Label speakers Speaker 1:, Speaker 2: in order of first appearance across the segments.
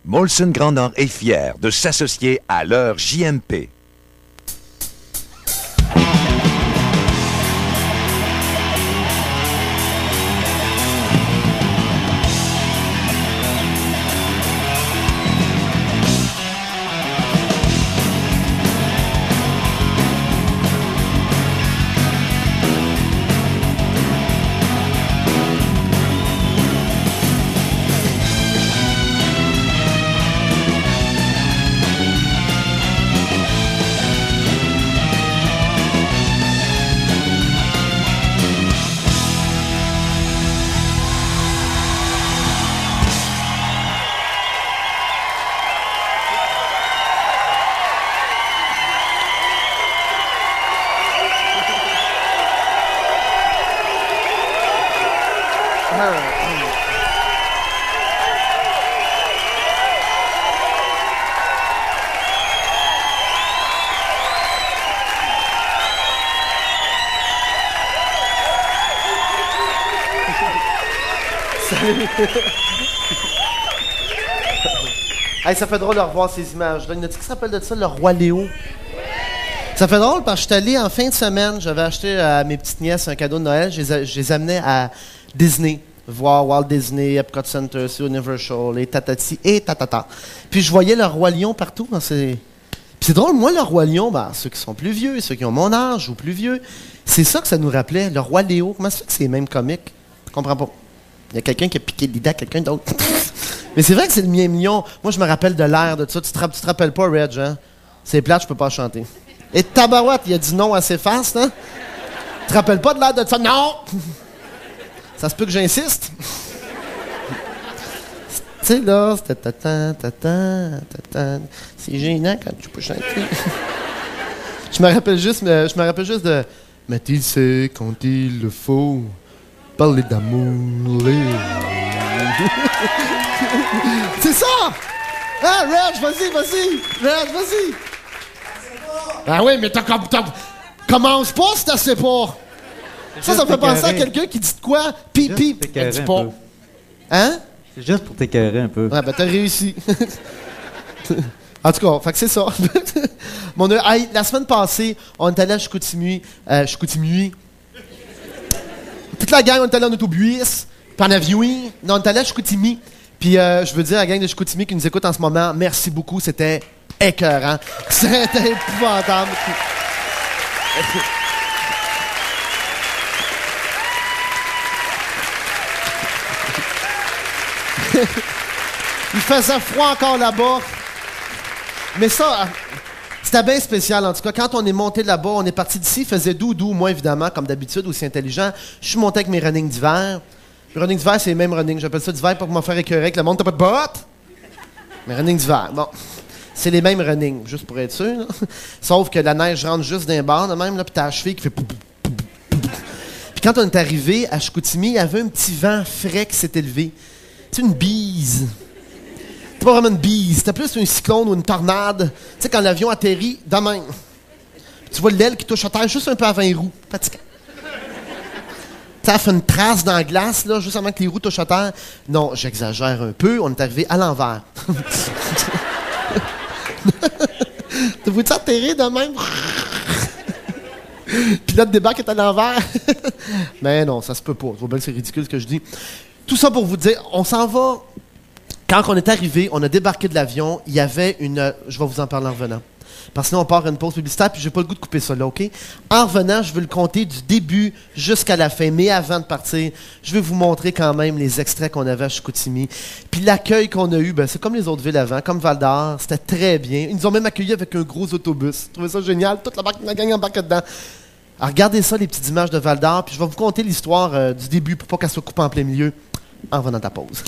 Speaker 1: Molson Grand Nord est fier de s'associer à leur JMP.
Speaker 2: Hey, ça fait drôle de revoir ces images. Il y en a-t-il qui se rappelle de ça, le Roi Léo? Ça fait drôle parce que je suis allé en fin de semaine, j'avais acheté à mes petites nièces un cadeau de Noël, je les amenais à Disney, voir Walt Disney, Epcot Center, Universal, et tatati, et tatata. Puis je voyais le Roi Lion partout. Puis c'est drôle, moi, le Roi Lion, ceux qui sont plus vieux, ceux qui ont mon âge ou plus vieux, c'est ça que ça nous rappelait, le Roi Léo. Comment ça fait que c'est les mêmes comiques? Je comprends pas. Il y a quelqu'un qui a piqué l'idée à quelqu'un d'autre. Mais c'est vrai que c'est le mien mignon. Moi, je me rappelle de l'air de ça. Tu te rappelles pas, Reg, hein? C'est plate, je peux pas chanter. Et tabarouette, il a dit non assez fast, hein? Tu te rappelles pas de l'air de ça? Non! Ça se peut que j'insiste. Tu sais, là, c'était tatan. C'est gênant quand tu peux chanter. Je me rappelle juste de... Mais il sait quand il le faut parler d'amour. C'est ça! Ah, Reg, vas-y! Reg, vas-y! Ah oui, mais commence pas si t'as sais pas! Ça me fait penser à quelqu'un qui dit de quoi? Pipi, elle dit pas. Hein?
Speaker 3: C'est juste pour t'écœurer un peu.
Speaker 2: Ouais, ben t'as réussi. En tout cas, fait que c'est ça. La semaine passée, on est allé à Chicoutimi. Toute la gang, on est allé en autobus, puis en avion. Non, on est allé à Chicoutimi. Puis je veux dire à la gang de Chicoutimi qui nous écoute en ce moment, merci beaucoup, c'était écœurant. C'était épouvantable. Il faisait froid encore là-bas. Mais ça, c'était bien spécial en tout cas. Quand on est monté là-bas, on est parti d'ici, il faisait doux, moi évidemment, comme d'habitude, aussi intelligent. Je suis monté avec mes runnings d'hiver. Les runnings d'hiver, c'est les mêmes runnings. J'appelle ça d'hiver pour me faire écœurer avec le monde. T'as pas de bottes? Mais runnings d'hiver, bon. C'est les mêmes runnings, juste pour être sûr. Là. Sauf que la neige rentre juste d'un bord, de même, là, puis t'as la cheville qui fait... Puis quand on est arrivé à Chicoutimi, il y avait un petit vent frais qui s'était levé. C'est une bise. C'était pas vraiment une bise, c'était plus un cyclone ou une tornade. Tu sais, quand l'avion atterrit, de même. Tu vois l'aile qui touche à terre juste un peu avant les roues. Fatigant. Ça fait une trace dans la glace, là, juste avant que les roues touchent à terre. Non, j'exagère un peu, on est arrivé à l'envers. Te vois-tu atterrir de même? Puis là, le débarque est à l'envers. Mais non, ça se peut pas. Tu vois bien que c'est ridicule ce que je dis. Tout ça pour vous dire, on s'en va. Quand on est arrivé, on a débarqué de l'avion, il y avait une... Je vais vous en parler en revenant. Parce que sinon, on part à une pause publicitaire, puis j'ai pas le goût de couper ça là, OK? En revenant, je veux le compter du début jusqu'à la fin. Mais avant de partir, je vais vous montrer quand même les extraits qu'on avait à Chicoutimi. Puis l'accueil qu'on a eu, c'est comme les autres villes avant, comme Val-d'Or, c'était très bien. Ils nous ont même accueillis avec un gros autobus. Je trouvais ça génial, toute la gang embarquée dedans. Alors, regardez ça, les petites images de Val-d'Or, puis je vais vous conter l'histoire du début pour pas qu'elle soit coupée en plein milieu en revenant de la pause.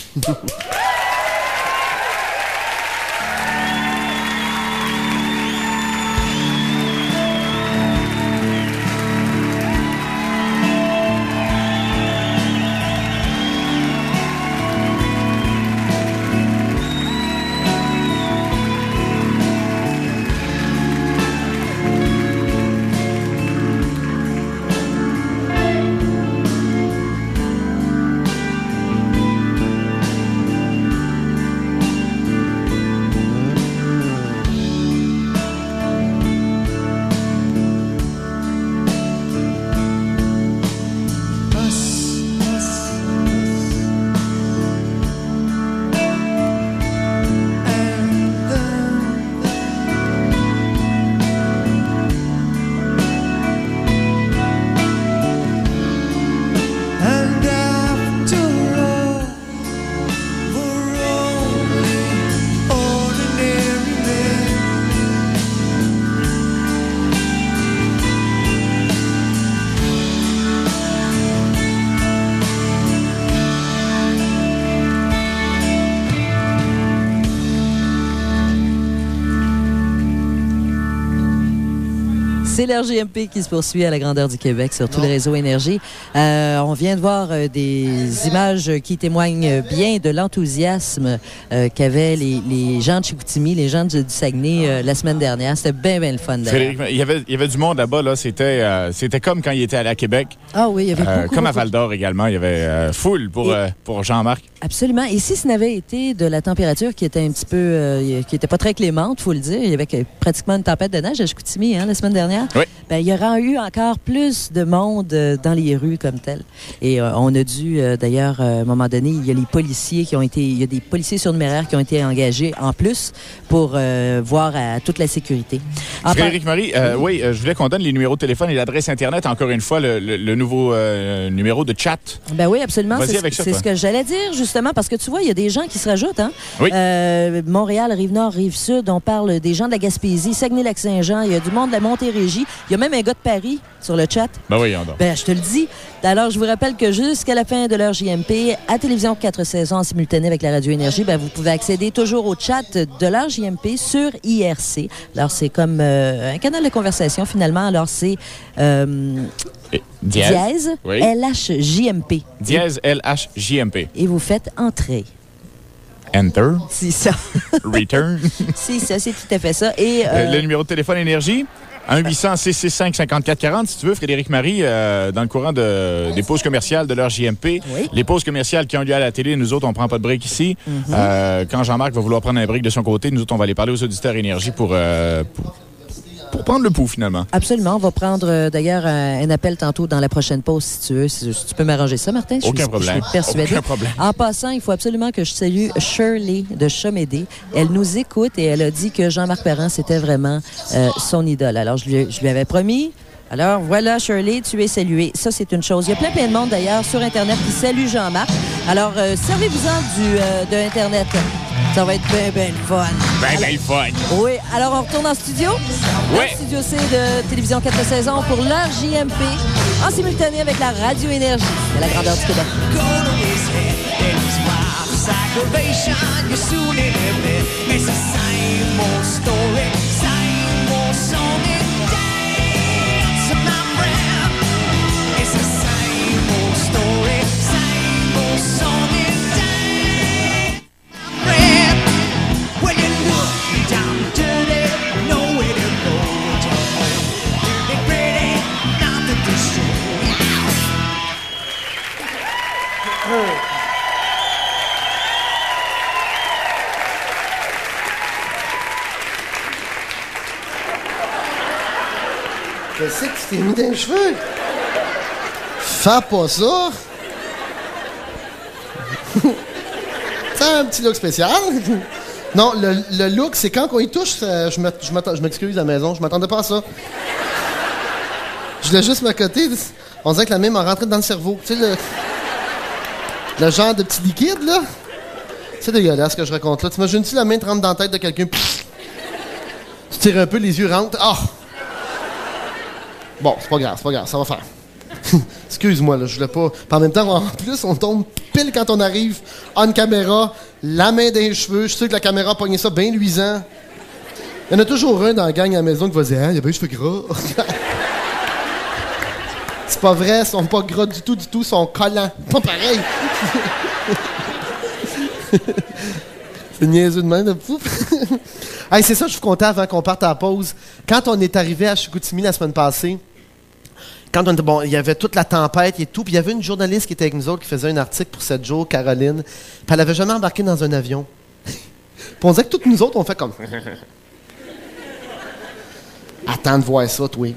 Speaker 4: C'est l'heure JMP qui se poursuit à la grandeur du Québec sur tous les réseaux Énergie. On vient de voir des images qui témoignent bien de l'enthousiasme qu'avaient les gens de Chicoutimi, les gens du Saguenay la semaine dernière. C'était bien le fun d'ailleurs.
Speaker 5: Il y avait du monde là-bas. Là. C'était comme quand il était allé à Québec.
Speaker 4: Ah oui, il y avait beaucoup.
Speaker 5: Comme à Val-d'Or également, il y avait foule pour Jean-Marc.
Speaker 4: Absolument. Et si ce n'avait été de la température qui était un petit peu... qui était pas très clémente, il faut le dire. Il y avait pratiquement une tempête de neige à Chicoutimi la semaine dernière.
Speaker 5: Oui.
Speaker 4: Ben, il y aura eu encore plus de monde dans les rues comme tel. Et on a dû, d'ailleurs, à un moment donné, il y a les policiers il y a des policiers surnuméraires qui ont été engagés en plus pour voir à toute la sécurité.
Speaker 5: Frédéric Marie, oui, je voulais qu'on donne les numéros de téléphone et l'adresse Internet, encore une fois, le nouveau numéro de chat.
Speaker 4: Ben oui, absolument.
Speaker 5: Vas-y avec ça,
Speaker 4: c'est ce que j'allais dire, justement, parce que tu vois, il y a des gens qui se rajoutent. Hein?
Speaker 5: Oui.
Speaker 4: Montréal, Rive-Nord, Rive-Sud, on parle des gens de la Gaspésie, Saguenay-Lac-Saint-Jean, il y a du monde de la Montérégie. Il y a même un gars de Paris sur le chat.
Speaker 5: Ben oui, on
Speaker 4: Ben, je te le dis. Alors, je vous rappelle que jusqu'à la fin de l'heure JMP, à Télévision 4 saisons en simultané avec la Radio Énergie, ben, vous pouvez accéder toujours au chat de l'heure JMP sur IRC. Alors, c'est comme un canal de conversation, finalement. Alors, c'est dièse
Speaker 5: oui.
Speaker 4: LHJMP.
Speaker 5: Dièse LHJMP.
Speaker 4: Et vous faites entrer.
Speaker 5: Enter.
Speaker 4: C'est ça.
Speaker 5: Return.
Speaker 4: C'est ça, c'est tout à fait ça. Et
Speaker 5: le numéro de téléphone Énergie, 1-800-665-5440, si tu veux, Frédéric Marie, dans le courant des pauses commerciales de l'heure JMP.
Speaker 4: Oui.
Speaker 5: Les pauses commerciales qui ont lieu à la télé, nous autres, on prend pas de break ici. Quand Jean-Marc va vouloir prendre un break de son côté, nous autres, on va aller parler aux auditeurs Énergie pour prendre le pouls, finalement.
Speaker 4: Absolument. On va prendre, d'ailleurs, un appel tantôt dans la prochaine pause, si tu veux. Si tu peux m'arranger ça, Martin?
Speaker 5: Aucun problème.
Speaker 4: Je suis persuadée.
Speaker 5: Aucun problème.
Speaker 4: En passant, il faut absolument que je salue Shirley de Chamédé. Elle nous écoute et elle a dit que Jean-Marc Parent, c'était vraiment son idole. Alors, je lui avais promis. Alors, voilà, Shirley, tu es saluée. Ça, c'est une chose. Il y a plein de monde, d'ailleurs, sur Internet qui salue Jean-Marc. Alors, servez-vous-en de Internet. Ça va être bien le fun.
Speaker 5: Bien le fun.
Speaker 4: Oui. Alors, on retourne en studio?
Speaker 5: Oui.
Speaker 4: Le studio C de Télévision 4 saisons pour l'heure JMP, en simultané avec la Radio Énergie de la grandeur du Québec.
Speaker 2: Qu'est-ce que tu t'es mis dans les cheveux? Fais pas ça! C'est un petit look spécial. Non, le look, c'est quand on y touche, je m'excuse à la maison, je m'attendais pas à ça. Je voulais juste m'accoter. On dirait que la main m'a rentré dans le cerveau. Tu sais, le genre de petit liquide, là? C'est dégueulasse ce que je raconte là. T'imagines-tu la main te rentre dans la tête de quelqu'un? Tu tires un peu, les yeux rentrent. Ah! Bon, c'est pas grave, ça va faire. Excuse-moi, là, je voulais pas... Puis en même temps, en plus, on tombe pile quand on arrive en caméra, la main dans les cheveux. Je suis sûr que la caméra a pogné ça bien luisant. Il y en a toujours un dans la gang à la maison qui va dire « Ah, il y a bien les cheveux gras. » C'est pas vrai, ils sont pas gras du tout, ils sont collants. Pas pareil. C'est niaiseux de même, de fou. Hey, c'est ça, je suis content avant qu'on parte à la pause. Quand on est arrivé à Chicoutimi la semaine passée, quand on était, bon, il y avait toute la tempête et tout, puis il y avait une journaliste qui était avec nous autres qui faisait un article pour 7 jours, Caroline, puis elle avait jamais embarqué dans un avion. Puis on disait que toutes nous autres, on fait comme... Attends de voir ça, toi.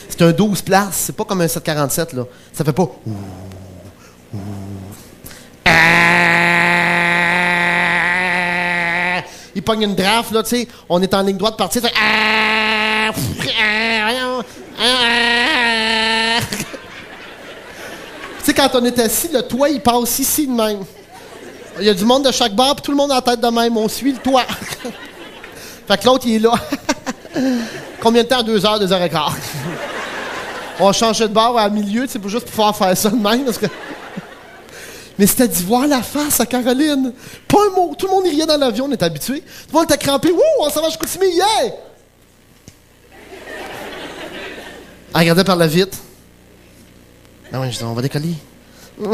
Speaker 2: C'est un 12 places, c'est pas comme un 747, là. Ça fait pas... Il pogne une draft, là, tu sais. On est en ligne droite partie, fait... Tu sais, quand on est assis, le toit, il passe ici de même. Il y a du monde de chaque bord, puis tout le monde a la tête de même. On suit le toit. Fait que l'autre, il est là. Combien de temps? 2 heures, 2 heures et quart. On changeait de bord à milieu, tu sais, pour juste pouvoir faire ça de même, parce que... Mais c'était d'y voir la face à Caroline. Pas un mot. Tout le monde riait dans l'avion, on est habitué. Tout le monde était crampé. Wouh, on s'en va jusqu'au Chicoutimi, yeah! Elle regardait par la vitre. Ah ouais, je dis, on va décoller. Puis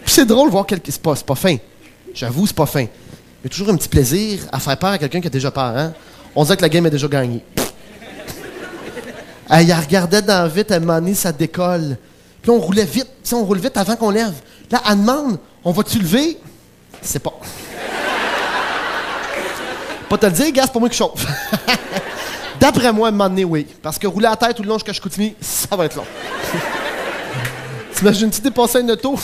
Speaker 2: c'est drôle de voir quelqu'un. C'est pas fin. J'avoue, c'est pas fin. Il y a toujours un petit plaisir à faire peur à quelqu'un qui a déjà peur, hein? On dirait que la game est déjà gagnée. Elle regardait dans la vitre, elle m'a dit, ça décolle. Puis là, on roulait vite. Tu sais, on roule vite avant qu'on lève. Là, elle demande, on va-tu lever? C'est pas. Pas te le dire, gars, c'est pas moi qui chauffe. D'après moi, elle m'a donné oui. Parce que rouler à la tête tout le long jusqu'à Chicoutimi, ça va être long. T'imagines-tu dépasser une auto?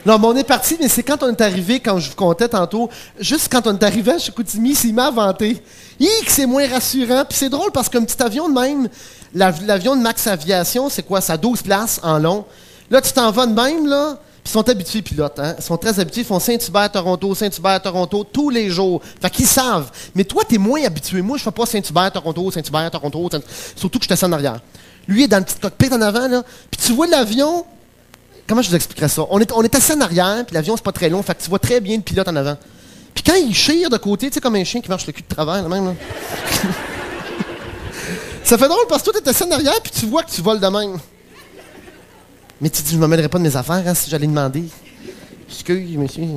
Speaker 2: Non, mais on est parti, mais c'est quand on est arrivé, quand je vous contais tantôt, juste quand on est arrivé à Chicoutimi, c'est m'a inventé. Que c'est moins rassurant. Puis c'est drôle parce qu'un petit avion de même, l'avion de Max Aviation, c'est quoi? Ça a 12 places en long. Là, tu t'en vas de même, là, puis ils sont habitués, pilotes, hein? Ils sont très habitués, ils font Saint-Hubert-Toronto tous les jours. Fait qu'ils savent. Mais toi, t'es moins habitué. Moi, je fais pas Saint-Hubert-Toronto. Surtout que je suis assis en arrière. Lui, il est dans le petit cockpit en avant, là. Puis tu vois l'avion. Comment je vous expliquerais ça? On est assis en arrière, puis l'avion, c'est pas très long, fait que tu vois très bien le pilote en avant. Puis quand il chire de côté, tu sais, comme un chien qui marche le cul de travers, là, même, là. Ça fait drôle parce que toi, t'es assis en arrière, puis tu vois que tu voles de même. Mais tu dis, je me mêlerais pas de mes affaires, hein, si j'allais demander. Excuse, monsieur.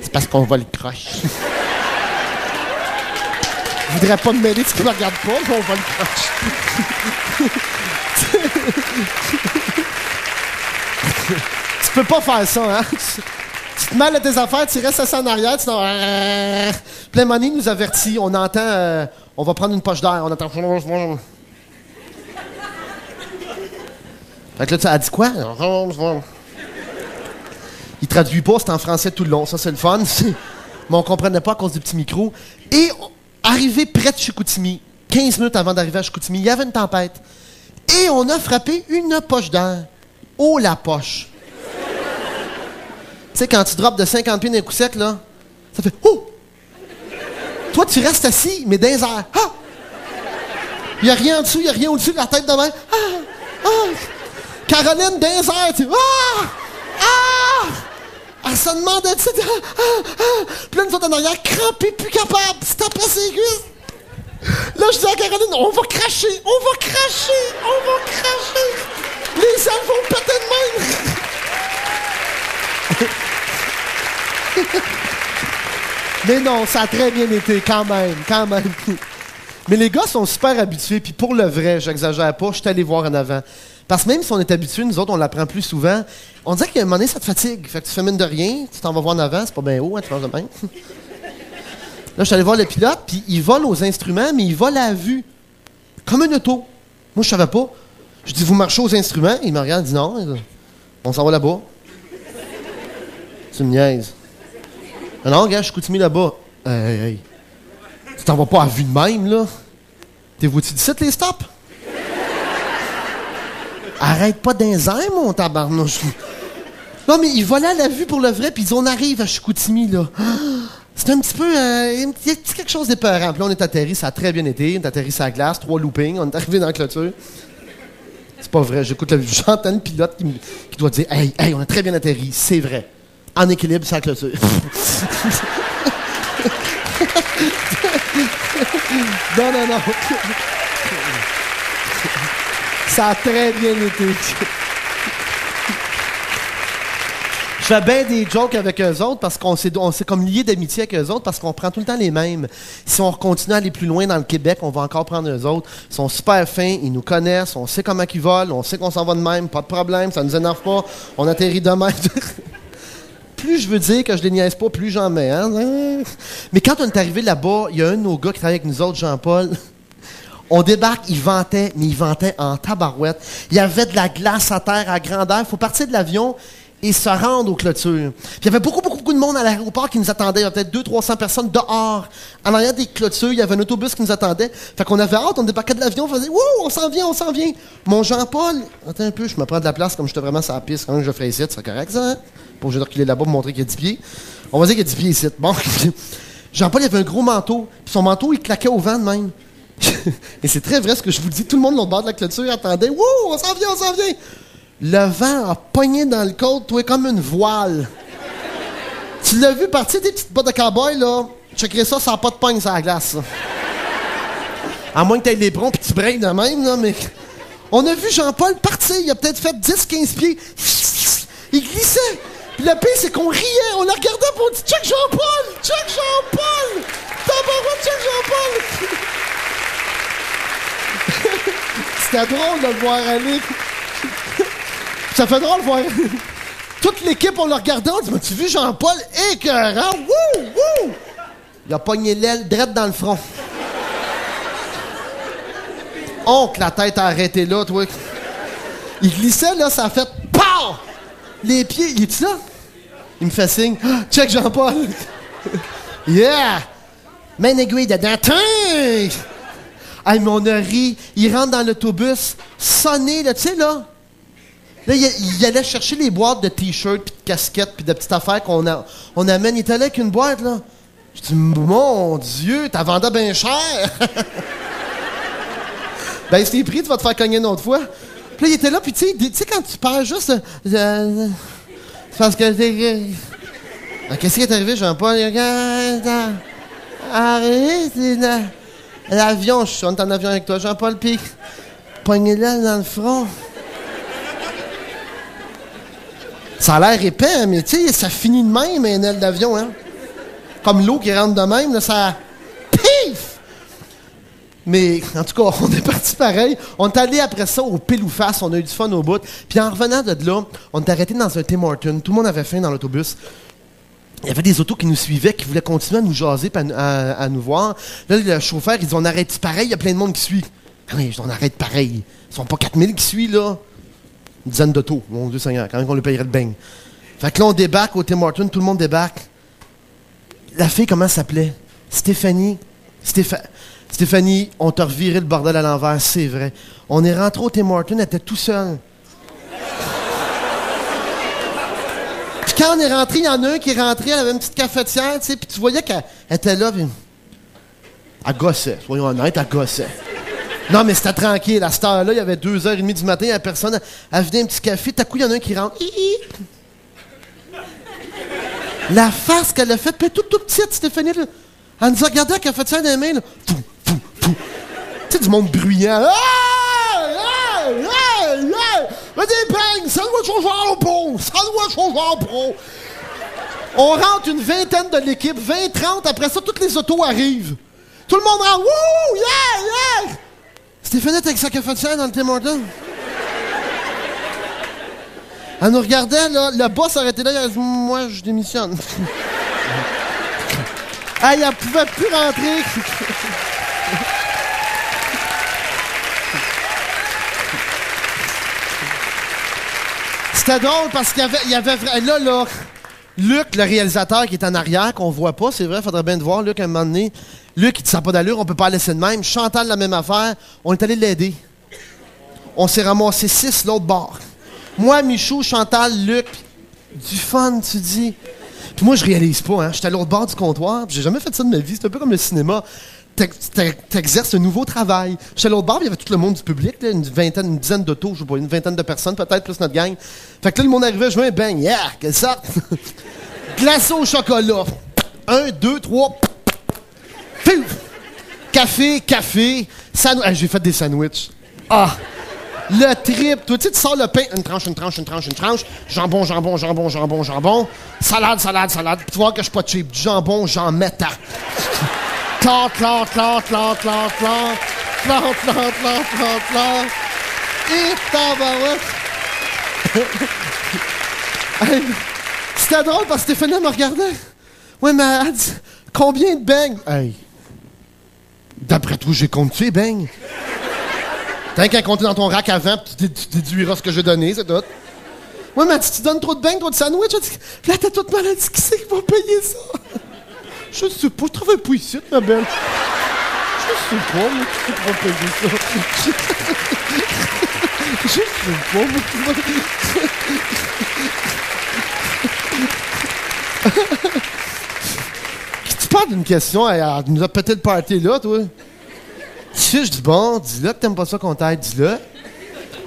Speaker 2: C'est parce qu'on vole croche. Je voudrais pas me mêler de ce qui me regarde pas, mais on vole croche. Tu peux pas faire ça, hein? Tu te mêles à tes affaires, tu restes assis en arrière, tu t'en... Plein Money nous avertit, on entend... on va prendre une poche d'air, on entend... Fait que là, tu as dit quoi? Il traduit pas, c'est en français tout le long, ça c'est le fun. Mais on comprenait pas à cause du petit micro. Et arrivé près de Chicoutimi, 15 minutes avant d'arriver à Chicoutimi, il y avait une tempête. Et on a frappé une poche d'air. Oh, la poche! Tu sais, quand tu drops de 50 pieds d'un coup sec, là, ça fait « Oh! » Toi, tu restes assis, mais dans les airs. « Ah! » Il n'y a rien en dessous, il n'y a rien au-dessus, la tête de main. « Ah! Ah! » Caroline, dans les airs, tu sais. « Ah! Ah! » Elle se demandait, tu sais, « Ah! Ah! Ah! » Puis là, une fois en arrière, crampée, plus capable, se tapait ses cuisses. Là, je dis à Caroline, on va cracher. Les ailes vont péter de même. Mais non, ça a très bien été, quand même. Mais les gars sont super habitués, puis pour le vrai, j'exagère pas, je suis allé voir en avant. Parce que même si on est habitué, nous autres, on l'apprend plus souvent, on dirait qu'à un moment donné, ça te fatigue. Fait que tu fais mine de rien, tu t'en vas voir en avant, c'est pas bien haut, hein, tu penses de même. Là, je suis allé voir le pilote, puis il vole aux instruments, mais il vole à vue. Comme un auto. Moi, je savais pas. Je dis, vous marchez aux instruments? Il me regarde, il dit non. On s'en va là-bas. Tu me niaises. Non, gars, je suis Chicoutimi là-bas. Hey. Tu t'en vas pas à vue de même, là? T'es vous-tu d'ici les stops? Arrête pas d'un air, mon tabarnouche. Non, mais il volait à la vue pour le vrai, puis ils disent, on arrive à Chicoutimi, là. C'est un petit peu... il y a quelque chose d'épeurant. Puis là, on est atterri, ça a très bien été. On est atterri sur la glace, 3 loopings, on est arrivé dans la clôture. C'est pas vrai, j'entends le pilote qui doit dire « Hey, on a très bien atterri, c'est vrai. En équilibre, sur la clôture. » Non. Ça a très bien été. Je fais bien des jokes avec eux autres parce qu'on s'est comme liés d'amitié avec eux autres parce qu'on prend tout le temps les mêmes. Si on continue à aller plus loin dans le Québec, on va encore prendre eux autres. Ils sont super fins, ils nous connaissent, on sait comment ils volent, on sait qu'on s'en va de même, pas de problème, ça nous énerve pas, on atterrit de même. Plus je veux dire que je les niaise pas, plus j'en mets. Hein? Mais quand on est arrivé là-bas, il y a un de nos gars qui travaille avec nous autres, Jean-Paul. On débarque, il ventait en tabarouette. Il y avait de la glace à terre à grandeur. Il faut partir de l'avion et se rendre aux clôtures. Puis il y avait beaucoup de monde à l'aéroport qui nous attendait. Il y avait peut-être 200-300 personnes dehors. En arrière des clôtures, il y avait un autobus qui nous attendait. Fait qu'on avait hâte, on débarquait de l'avion, on faisait « Wouh, on s'en vient! » Mon Jean-Paul, attends un peu, je me prends de la place comme j'étais vraiment sur la piste. Quand même, je ferais ici, c'est correct, ça? Hein? Pour que je reculer là-bas pour montrer qu'il y a 10 pieds. On va dire qu'il y a 10 pieds ici. Bon. Jean-Paul, il avait un gros manteau. Puis son manteau, il claquait au vent de même. Et c'est très vrai ce que je vous dis. Tout le monde, l'autre bord de la clôture, attendait. « Wouh, on s'en vient! » Le vent a pogné dans le côte, toi, comme une voile. Tu l'as vu partir des petites bottes de cow-boy, là? Checkerais ça, ça n'a pas de pogne sur la glace, ça. À moins que t'aies les broncs pis tu breaks de même, là, mais... On a vu Jean-Paul partir, il a peut-être fait 10-15 pieds. Il glissait. Puis le pire, c'est qu'on riait, on le regardait pour on dit « Check Jean-Paul! Check Jean-Paul! Tabarouette, check Jean-Paul! » C'était drôle de le voir aller. Ça fait drôle de voir... Toute l'équipe, on le regardait, on dit « M'as-tu vu Jean-Paul? Écœurant! Wouh! Wouh! » Il a pogné l'aile drette dans le front. Oncle, la tête a arrêté là, toi. Il glissait, là, ça a fait PAH! Les pieds, il est-tu là? Il me fait signe. Ah, check Jean-Paul! Yeah! Main aiguille dedans. Hey, mais on a ri. Il rentre dans l'autobus, sonné, là, tu sais, là. Là, il allait chercher les boîtes de t-shirts, puis de casquettes, puis de petites affaires qu'on amène. Il était là avec une boîte, là. Je dis, mon Dieu, t'as vendu bien cher! Ben, c'est pris, tu vas te faire cogner une autre fois. Puis là, il était là, puis tu sais, quand tu perds juste... c'est parce que... qu'est-ce qui est arrivé, Jean-Paul? Arrête, l'avion, je suis en avion avec toi, Jean-Paul, puis pogné là dans le front. Ça a l'air épais, mais tu sais, ça finit de même, un aile d'avion, hein? Comme l'eau qui rentre de même, là, ça... Pif! Mais, en tout cas, on est parti pareil. On est allé après ça au pile ou face. On a eu du fun au bout. Puis en revenant de là, on est arrêté dans un Tim Hortons. Tout le monde avait faim dans l'autobus. Il y avait des autos qui nous suivaient, qui voulaient continuer à nous jaser, à nous voir. Là, le chauffeur, il dit, on arrête pareil, il y a plein de monde qui suit. Oui, on arrête pareil. Ils sont pas 4000 qui suivent, là. Une dizaine d'autos. Mon Dieu Seigneur, quand même qu'on lui payerait le beigne. Fait que là, on débarque au Tim Hortons, tout le monde débarque. La fille, comment elle s'appelait? Stéphanie, on t'a reviré le bordel à l'envers, c'est vrai. On est rentré au Tim Hortons, elle était tout seul. Puis quand on est rentré, il y en a un qui est rentré, elle avait une petite cafetière, tu sais, puis tu voyais qu'elle était là, puis... Elle gossait, soyons honnêtes, elle gossait. Non, mais c'était tranquille, à cette heure-là, il y avait 2h30 du matin, il n'y avait personne, elle venait un petit café, tout à coup, il y en a un qui rentre. La face qu'elle a faite, puis toute petite, Stéphanie, là, elle nous a regardé la cafetière dans les mains, là. Tu sais, du monde bruyant. Des beignes, sandwich au jambon, sandwich au jambon. On rentre une vingtaine de l'équipe, 20-30, après ça, toutes les autos arrivent. Tout le monde rentre, wouh, yeah, yeah! Stéphanie était avec sa cafetière dans le Tim Hortons. Elle nous regardait, là, le boss arrêtait là, il a dit, moi, je démissionne. Elle pouvait plus rentrer. C'était drôle parce qu'il y avait là, Luc, le réalisateur qui est en arrière, qu'on voit pas, c'est vrai, faudrait bien te voir, Luc, à un moment donné. Luc, il dit, ça n'a pas d'allure, on peut pas laisser de même. Chantal, la même affaire. On est allé l'aider. On s'est ramassé 6 l'autre bord. Moi, Michou, Chantal, Luc, du fun, tu dis. Puis moi, je réalise pas, hein. J'étais à l'autre bord du comptoir, puis j'ai jamais fait ça de ma vie. C'est un peu comme le cinéma. T'exerces un nouveau travail. J'étais à l'autre bord, il y avait tout le monde du public, là, une dizaine d'autos, je sais pas, une vingtaine de personnes, peut-être, plus notre gang. Fait que là, le monde arrivait, je veux un bang, yeah, quelle sorte! Glacé au chocolat. 1, 2, 3. Café. J'ai fait des sandwichs. Ah! Le trip, toi, tu sais, tu sors le pain, une tranche, jambon, salade, tu vois que je suis pas cheap, du jambon, j'en mets ta. Clac. Et tabarouette. C'était drôle parce que Stéphanie me regardait. Ouais, mais elle dit, combien de beignes? Hey. D'après toi, j'ai compté les beignes. T'as qu'à compter dans ton rack avant, puis tu déduiras ce que j'ai donné, c'est tout. Ouais, mais tu donnes trop de beignes, trop de sandwich. Là, t'as toute maladie, qui c'est qui va payer ça? Je sais pas, je travaille pas ici, ma belle. Je sais pas, moi, qui va payer ça. Je sais pas, moi, qui va payer ça. Tu parles d'une question, elle nous a pété le party là, toi. Tu sais, je dis, bon, dis-le que t'aimes pas ça qu'on t'aide, dis-le.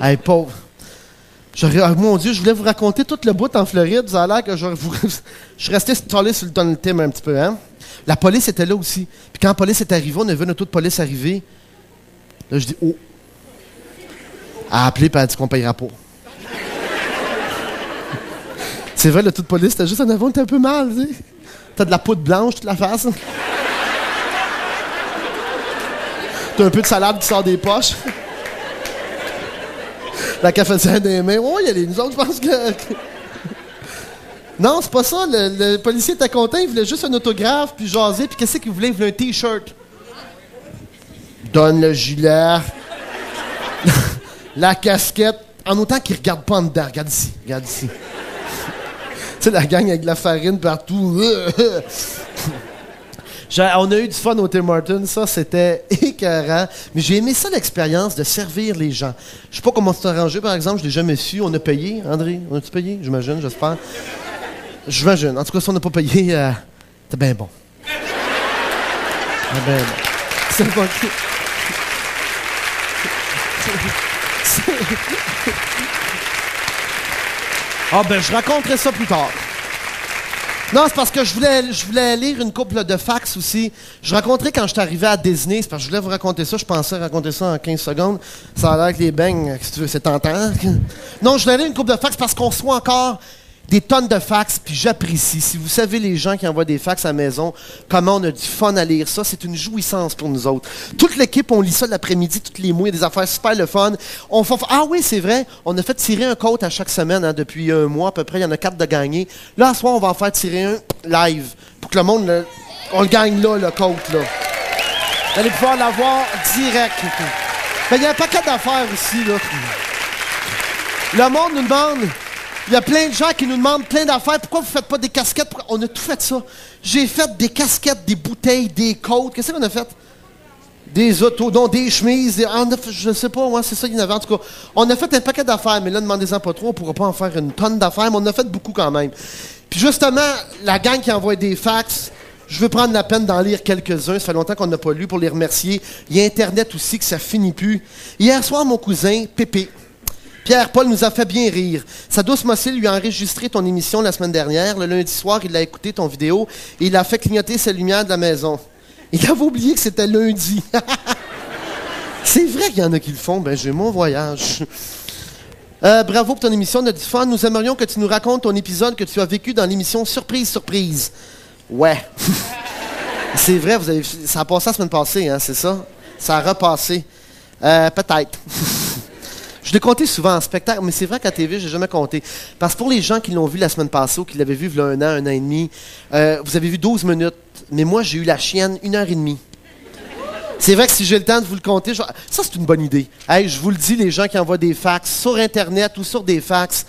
Speaker 2: Hey, pauvre. Mon Dieu, je voulais vous raconter tout le bout en Floride. Ça a l'air que je suis resté stallé sur le Donald Tim un petit peu, hein? La police était là aussi. Puis quand la police est arrivée, on a vu une auto de police arriver. Là, je dis, oh. Elle a appelé, puis elle a dit qu'on payera pas. C'est vrai, l'auto de police, t'as juste en avant, t'es un peu mal, tu sais. T'as de la poudre blanche toute la face. T'as un peu de salade qui sort des poches. La cafetière des mains. Oh, il y a les nous autres, je pense que... Non, c'est pas ça. Le policier était content, il voulait juste un autographe, puis jaser, puis qu'est-ce qu'il voulait? Il voulait un T-shirt. Donne le gilet. La casquette. En autant qu'il regarde pas en dedans. Regarde ici, regarde ici. Tu sais, la gang avec de la farine partout. On a eu du fun au Tim Hortons, ça, c'était écœurant. Mais j'ai aimé ça, l'expérience de servir les gens. Je sais pas comment c'est arrangé, par exemple, je l'ai jamais su. On a payé, André? On a-tu payé? J'imagine, j'espère. J'imagine. En tout cas, si on n'a pas payé, c'est bien bon. C'est bien bon. C'est bon. Ah ben, je raconterai ça plus tard. Non, c'est parce que je voulais lire une couple de fax aussi. Je raconterai quand je suis arrivé à Disney. C'est parce que je voulais vous raconter ça. Je pensais raconter ça en 15 secondes. Ça a l'air que les beignes, si tu veux, c'est tentant. Non, je voulais lire une couple de fax parce qu'on reçoit encore des tonnes de fax, puis j'apprécie. Si vous savez, les gens qui envoient des fax à la maison, comment on a du fun à lire ça, c'est une jouissance pour nous autres. Toute l'équipe, on lit ça l'après-midi, toutes les mois, il y a des affaires super le fun. Ah oui, c'est vrai, on a fait tirer un code à chaque semaine, hein, depuis un mois à peu près, il y en a 4 de gagnés. Là, ce soir, on va en faire tirer un live, pour que le monde, on le gagne là, le code, là. Vous allez pouvoir l'avoir direct. Mais il y a un paquet d'affaires aussi, là. Le monde nous demande... Il y a plein de gens qui nous demandent plein d'affaires. Pourquoi vous ne faites pas des casquettes? On a tout fait ça. J'ai fait des casquettes, des bouteilles, des côtes. Qu'est-ce qu'on a fait? Des autos, donc des chemises. Je ne sais pas, moi, c'est ça qu'il y en avait. En tout cas, on a fait un paquet d'affaires, mais là, demandez-en pas trop. On ne pourra pas en faire une tonne d'affaires, mais on en a fait beaucoup quand même. Puis justement, la gang qui envoie des fax, je veux prendre la peine d'en lire quelques-uns. Ça fait longtemps qu'on n'a pas lu pour les remercier. Il y a Internet aussi, que ça finit plus. Hier soir, mon cousin, Pépé, Pierre-Paul nous a fait bien rire. Sa douce mossée lui a enregistré ton émission la semaine dernière. Le lundi soir, il a écouté ton vidéo et il a fait clignoter ses lumières de la maison. Il avait oublié que c'était lundi. C'est vrai qu'il y en a qui le font. Ben, j'ai mon voyage. Bravo pour ton émission, on a du fun. Nous aimerions que tu nous racontes ton épisode que tu as vécu dans l'émission Surprise, Surprise. Ouais. C'est vrai, ça a passé la semaine passée, hein, c'est ça? Ça a repassé. Peut-être. Je l'ai compté souvent en spectacle, mais c'est vrai qu'à TV, je n'ai jamais compté. Parce que pour les gens qui l'ont vu la semaine passée ou qui l'avaient vu il y a un an et demi, vous avez vu 12 minutes. Mais moi, j'ai eu la chienne 1h30. C'est vrai que si j'ai le temps de vous le compter, ça, c'est une bonne idée. Hey, je vous le dis, les gens qui envoient des fax sur Internet ou sur des fax,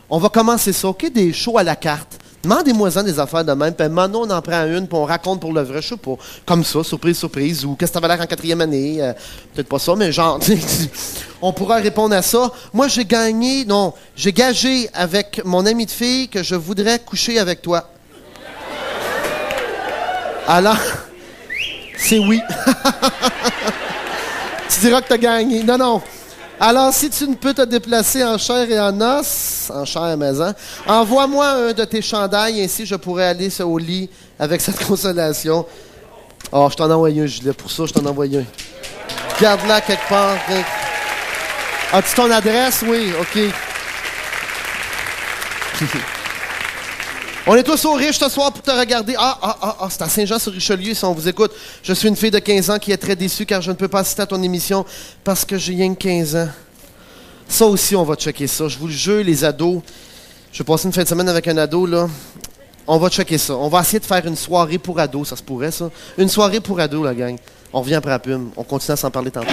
Speaker 2: on va commencer ça, OK? Des shows à la carte. Demandez-moi-en des affaires de même, puis maintenant, on en prend une, puis on raconte pour le vrai, je sais pas, comme ça, surprise, surprise, ou qu'est-ce que t'avais l'air en 4e année, peut-être pas ça, mais genre, on pourra répondre à ça. Moi, j'ai gagé avec mon ami de fille que je voudrais coucher avec toi. Alors, c'est oui. Tu diras que t'as gagné. Non. Alors, si tu ne peux te déplacer en chair et en os, en chair maison, envoie-moi un de tes chandails, ainsi je pourrais aller au lit avec cette consolation. Oh, je t'en envoie un, Julie. Pour ça, je t'en envoie un. Garde-la quelque part. As-tu ton adresse? Oui, OK. On est tous au riche ce soir pour te regarder. C'est à Saint-Jean-sur-Richelieu, si on vous écoute. Je suis une fille de 15 ans qui est très déçue car je ne peux pas assister à ton émission parce que j'ai rien que 15 ans. Ça aussi, on va checker ça. Je vous le jure, les ados. Je vais passer une fin de semaine avec un ado, là. On va checker ça. On va essayer de faire une soirée pour ados. Ça se pourrait, ça? Une soirée pour ados, la gang. On revient après la pub. On continue à s'en parler tantôt.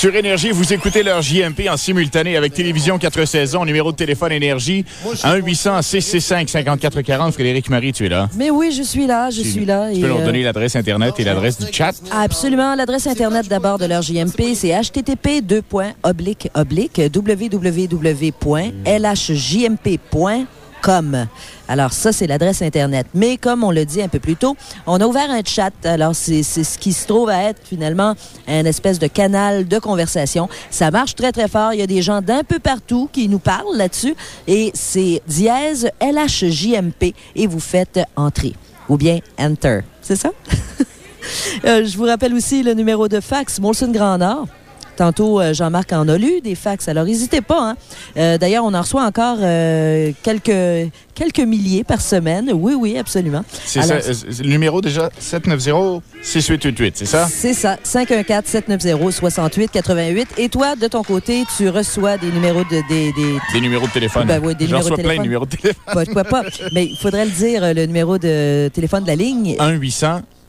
Speaker 5: Sur Énergie, vous écoutez leur JMP en simultané avec Télévision 4 saisons, numéro de téléphone Énergie, 1-800-665-5440. Frédéric Marie, tu es là?
Speaker 4: Mais oui, je suis là, je suis là.
Speaker 5: Tu peux leur donner l'adresse Internet et l'adresse du chat?
Speaker 4: Absolument. L'adresse Internet d'abord de leur JMP, c'est http://www.lhjmp.com. Alors, ça, c'est l'adresse Internet. Mais comme on l'a dit un peu plus tôt, on a ouvert un chat. Alors, c'est ce qui se trouve à être, finalement, un espèce de canal de conversation. Ça marche très, très fort. Il y a des gens d'un peu partout qui nous parlent là-dessus. Et c'est dièse LHJMP et vous faites entrer. Ou bien Enter. C'est ça? Je vous rappelle aussi le numéro de fax, Molson Grand Nord. Tantôt, Jean-Marc en a lu des fax, alors n'hésitez pas. Hein? D'ailleurs, on en reçoit encore quelques milliers par semaine. Oui, oui, absolument.
Speaker 5: C'est ça, le numéro déjà, 790-6888, c'est ça?
Speaker 4: C'est ça, 514-790-6888. Et toi, de ton côté, tu reçois des numéros
Speaker 5: Des numéros de téléphone.
Speaker 4: Ben oui, des numéros de téléphone.
Speaker 5: Plein de numéros de téléphone.
Speaker 4: Pourquoi pas? Mais il faudrait le dire, le numéro de téléphone de la ligne.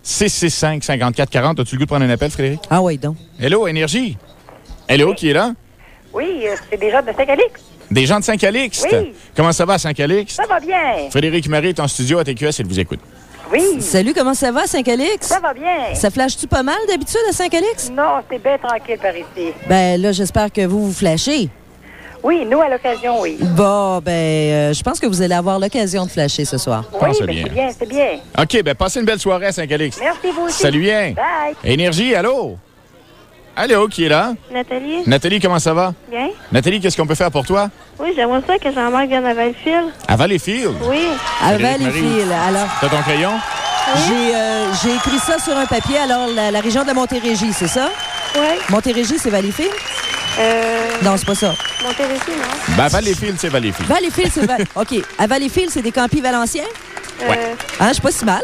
Speaker 5: 1-800-665-5440. As-tu le goût de prendre un appel, Frédéric?
Speaker 4: Ah oui, donc.
Speaker 5: Hello, Énergie. Hello, qui est là?
Speaker 6: Oui, c'est des gens de Saint-Calixte.
Speaker 5: Des gens de Saint-Calixte?
Speaker 6: Oui.
Speaker 5: Comment ça va à Saint-Calixte?
Speaker 6: Ça va bien.
Speaker 5: Frédéric Marie est en studio à TQS, il vous écoute.
Speaker 6: Oui.
Speaker 4: Salut, comment ça va, Saint-Calixte?
Speaker 6: Ça va bien.
Speaker 4: Ça flash-tu pas mal d'habitude à Saint-Calixte?
Speaker 6: Non, c'est bien tranquille par ici.
Speaker 4: Ben là, j'espère que vous flashez.
Speaker 6: Oui, nous, à l'occasion, oui.
Speaker 4: Bon, je pense que vous allez avoir l'occasion de flasher ce soir.
Speaker 6: Oui,
Speaker 5: Pensez
Speaker 6: mais
Speaker 5: bien.
Speaker 6: c'est bien, c'est bien.
Speaker 5: OK, passez une belle soirée à Saint-Calixte.
Speaker 6: Merci, vous aussi.
Speaker 5: Salut bien.
Speaker 6: Bye.
Speaker 5: Énergie, allô? Allô, qui est là?
Speaker 7: Nathalie?
Speaker 5: Nathalie, comment ça va?
Speaker 7: Bien?
Speaker 5: Nathalie, qu'est-ce qu'on peut faire pour toi?
Speaker 7: Oui, j'aimerais ça que Jean-Marc vienne à Valleyfield.
Speaker 5: À Valleyfield?
Speaker 7: Oui.
Speaker 4: À
Speaker 5: Frédéric Marie.
Speaker 4: Valleyfield. Alors,
Speaker 5: T'as ton crayon?
Speaker 4: j'ai écrit ça sur un papier. Alors, la région de la Montérégie, c'est ça?
Speaker 7: Oui.
Speaker 4: Montérégie, c'est Valleyfield? Non, c'est pas ça.
Speaker 7: Montérégie, non?
Speaker 5: Ben, Valleyfield, c'est Valleyfield.
Speaker 4: Valleyfield, c'est... OK. À Valleyfield, c'est des campis valenciens?
Speaker 5: Ouais.
Speaker 4: Hein, je suis pas si mal.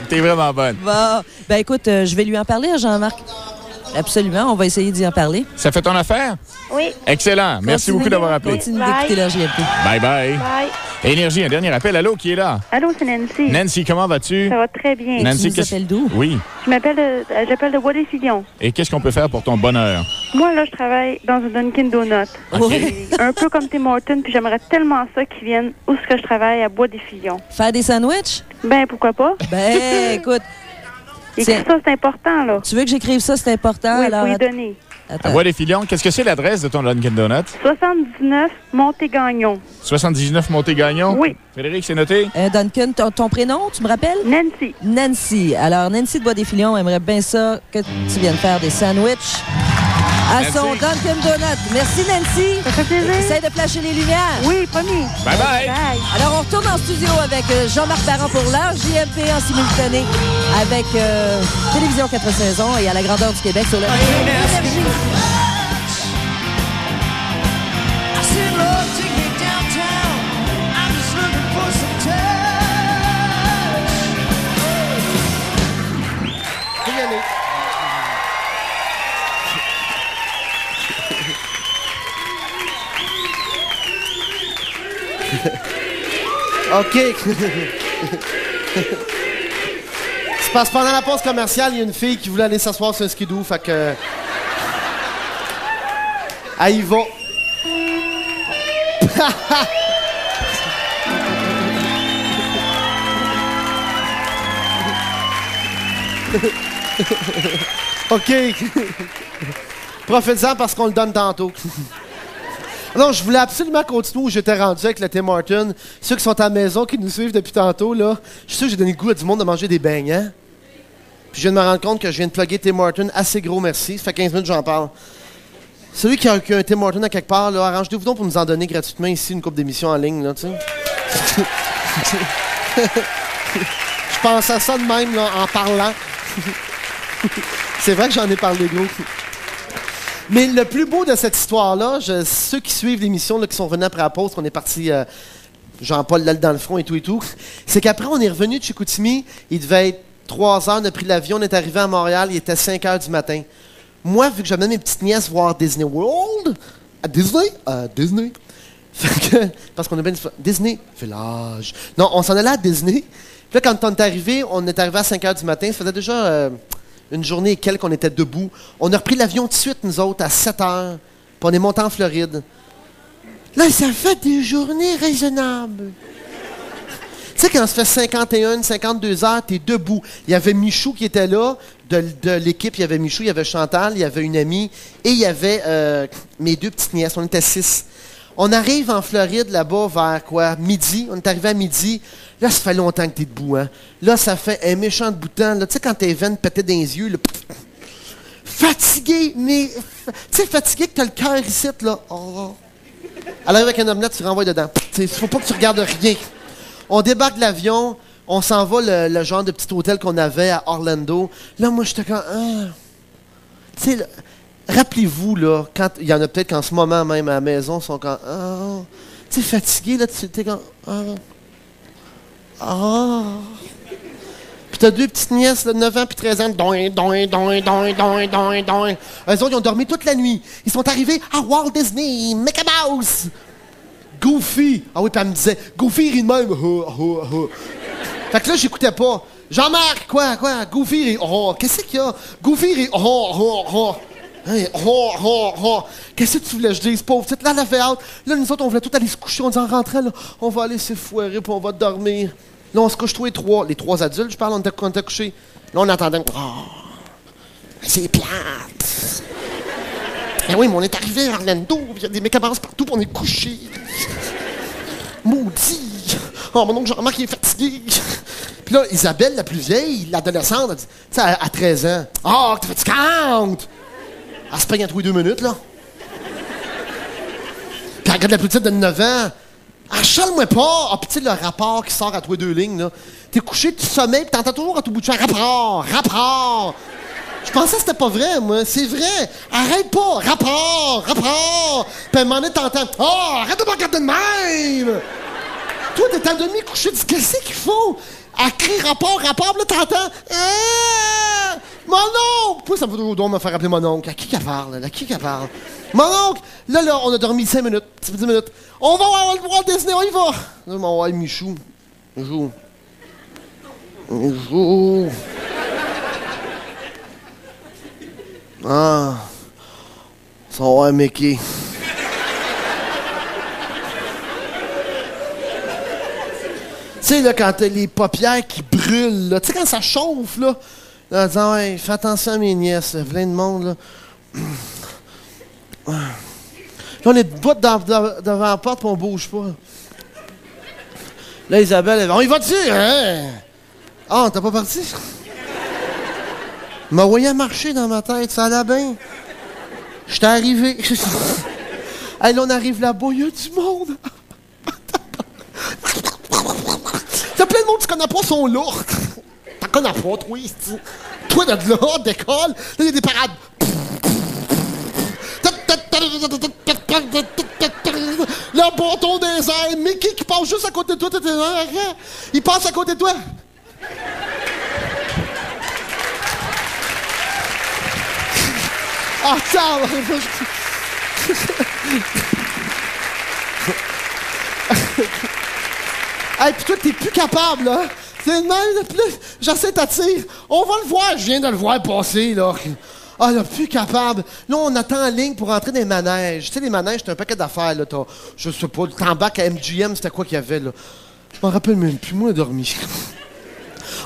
Speaker 5: T'es vraiment bonne.
Speaker 4: Bon. Ben, écoute, je vais lui en parler à Jean-Marc. Absolument, on va essayer d'y en parler.
Speaker 5: Ça fait ton affaire?
Speaker 7: Oui.
Speaker 5: Excellent. Merci beaucoup d'avoir appelé.
Speaker 4: Continue
Speaker 7: Bye.
Speaker 4: d'écouter leur JMP.
Speaker 5: Bye-bye.
Speaker 7: Bye.
Speaker 5: Énergie, un dernier appel. Allô, qui est là?
Speaker 7: Allô, c'est Nancy.
Speaker 5: Nancy, comment vas-tu?
Speaker 7: Ça va très bien.
Speaker 5: Nancy,
Speaker 4: Tu nous appelles d'où?
Speaker 5: Oui.
Speaker 7: J'appelle de Bois-des-Filions.
Speaker 5: Et qu'est-ce qu'on peut faire pour ton bonheur?
Speaker 7: Moi, là, je travaille dans un Dunkin' Donut.
Speaker 4: Oui.
Speaker 7: Un peu comme Tim Hortons, puis j'aimerais tellement ça qu'ils viennent où est-ce que je travaille, à Bois-des-Filions.
Speaker 4: Faire des sandwichs?
Speaker 7: Ben, pourquoi pas?
Speaker 4: Ben, écoute,
Speaker 7: Et
Speaker 4: Tiens.
Speaker 7: ça, c'est important, là.
Speaker 4: tu veux que j'écrive ça, c'est important?
Speaker 7: Oui, il
Speaker 4: alors,
Speaker 7: faut y donner.
Speaker 5: À Bois-des-Filions, qu'est-ce que c'est l'adresse de ton Dunkin' Donut?
Speaker 7: 79 Monté-Gagnon.
Speaker 5: 79 Monté-Gagnon?
Speaker 7: Oui.
Speaker 5: Frédéric, c'est noté?
Speaker 4: Duncan, ton prénom, tu me rappelles?
Speaker 7: Nancy.
Speaker 4: Nancy. Alors, Nancy de Bois-des-Filions aimerait bien ça que tu viennes faire des sandwichs à
Speaker 5: Nancy.
Speaker 4: son Dunkin' Donut. Merci, Nancy.
Speaker 7: Ça fait plaisir.
Speaker 4: Essaye de flasher les lumières.
Speaker 7: Oui, promis.
Speaker 5: Bye-bye.
Speaker 7: Bye.
Speaker 4: Alors, on retourne en studio avec Jean-Marc Parent pour l'heure JMP en simultané avec Télévision 4 saisons et à la grandeur du Québec sur le Énergie.
Speaker 2: Faut y aller. OK. C'est parce que pendant la pause commerciale, il y a une fille qui voulait aller s'asseoir sur un skidoo, fait que... Elle y va. OK. Profitez-en parce qu'on le donne tantôt. Non, je voulais absolument continuer où j'étais rendu avec le Tim Hortons. Ceux qui sont à la maison, qui nous suivent depuis tantôt, là, je suis sûr que j'ai donné le goût à du monde de manger des beignets. Puis je viens de me rendre compte que je viens de plugger Tim Hortons. Assez gros, merci. Ça fait 15 minutes que j'en parle. Celui qui a un Tim Hortons à quelque part, là, arrangez-vous donc pour nous en donner gratuitement ici une couple d'émissions en ligne, là, tu sais. Je pense à ça de même, là, en parlant. C'est vrai que j'en ai parlé gros. Mais le plus beau de cette histoire-là, ceux qui suivent l'émission, là, qui sont venus après la pause, qu'on est parti Jean-Paul là dans le front et tout, c'est qu'après, on est revenu de Chicoutimi, il devait être 3 heures, on a pris l'avion, on est arrivé à Montréal, il était 5 heures du matin. Moi, vu que j'amenais mes petites nièces voir Disney World, à Disney, fait que, parce qu'on a bien dit Disney Village. Non, on s'en allait à Disney. Puis là, quand on est arrivé à 5 heures du matin, ça faisait déjà une journée et quelques, on était debout. On a repris l'avion tout de suite, nous autres, à 7 heures. Puis on est monté en Floride. Là, ça fait des journées raisonnables. Tu sais, quand ça fait 51, 52 heures, t'es debout. Il y avait Michou qui était là, de l'équipe. Il y avait Michou, il y avait Chantal, il y avait une amie, et il y avait mes 2 petites nièces. On était 6. On arrive en Floride, là-bas, vers quoi? Midi. On est arrivé à midi. Là, ça fait longtemps que t'es debout, hein? Là, ça fait un méchant de bouton. Là, tu sais, quand tes veines pétaient dans les yeux, là, fatigué, mais... Tu sais, fatigué que t'as le cœur ici, là. Oh. Alors, avec un omelette, tu renvoies dedans. Il faut pas que tu regardes rien. On débarque de l'avion, on s'en va le genre de petit hôtel qu'on avait à Orlando. Là, moi, j'étais comme... Ah. Tu sais, rappelez-vous, là, quand il y en a peut-être qu'en ce moment même à la maison, sont quand... Ah. Tu sais, fatigué, là, tu es quand... Ah. Ah. Puis t'as 2 petites nièces de 9 ans puis 13 ans. Eux autres, ils ont dormi toute la nuit. Ils sont arrivés à Walt Disney, Mickey Mouse, Goofy. Ah oui, puis elle me disait, Goofy rit de même. Fait que là, j'écoutais pas. Jean-Marc, quoi? Goofy rit. Oh, qu'est-ce qu'il y a? Goofy rit. Hey, qu'est-ce que tu voulais que je dise, pauvre petite? Là, elle avait hâte. Là, nous autres, on voulait tout aller se coucher. On disait en rentrant, là, on va aller s'effoirer puis on va dormir. Là, on se couche tous les 3. Les 3 adultes, je parle, on était couchés. Là, on entendait... Oh, c'est plate. Ben oui, mais on est arrivé à Orlando, il y a des mécabarances partout, puis on est couchés. Maudit. Oh, mon oncle Jean-Marc, il est fatigué. Puis là, Isabelle, la plus vieille, l'adolescente, elle dit, tu sais, à 13 ans, « Oh, t'es fatigante! » Elle se peigne à tous les 2 minutes, là. Puis elle regarde la plus petite de 9 ans. Achale-moi pas! Ah, pis tu sais, le rapport qui sort à toi 2 lignes, là. T'es couché, tu sommeilles, pis t'entends toujours à tout bout de champ. Rapport! Je pensais que c'était pas vrai, moi. C'est vrai! Arrête pas! Rapport! Pis à un moment donné, t'entends. Oh! Arrête de me regarder de même! Toi, t'es à demi couché, tu dis, qu'est-ce qu'il faut? Elle crie rapport, là, t'entends. Mon oncle! Pourquoi ça me fait toujours drôle de me faire appeler mon oncle? À qui qu'elle parle? Mon oncle! Là, on a dormi 5 minutes, 10 minutes. On va voir le Disney, on y va! Là, on va voir Michou. Michou. Ah. Ça va voir Mickey. Tu sais, là, quand t'as les paupières qui brûlent, là, tu sais, quand ça chauffe, là, en disant, ouais, fais attention à mes nièces, là, plein de monde, là. Là, on est debout devant la porte, puis on bouge pas. Là, Isabelle, elle va, on y va-tu, hein? Ah, t'as pas parti? M'a voyé marcher dans ma tête, ça allait bien. J'étais arrivé. Hey, là, on arrive là-bas, il y a du monde. T'as plein de monde que tu connais pas, sont là. T'en connais pas, toi, ici. Toi, de là, d'école, là, il y a des parades. Le bâton des airs, Mickey qui passe juste à côté de toi, il passe à côté de toi. Ah, tiens! Hey, pis toi, t'es plus capable, là. C'est le même, plus j'essaie de t'attirer. On va le voir, je viens de le voir passer, là. Ah, là, plus capable. Là, on attend en ligne pour entrer dans les manèges. Tu sais, les manèges, c'est un paquet d'affaires, là. Je sais pas, t'embarques à MGM, c'était quoi qu'il y avait, là? Je m'en rappelle même plus, moi, dormi.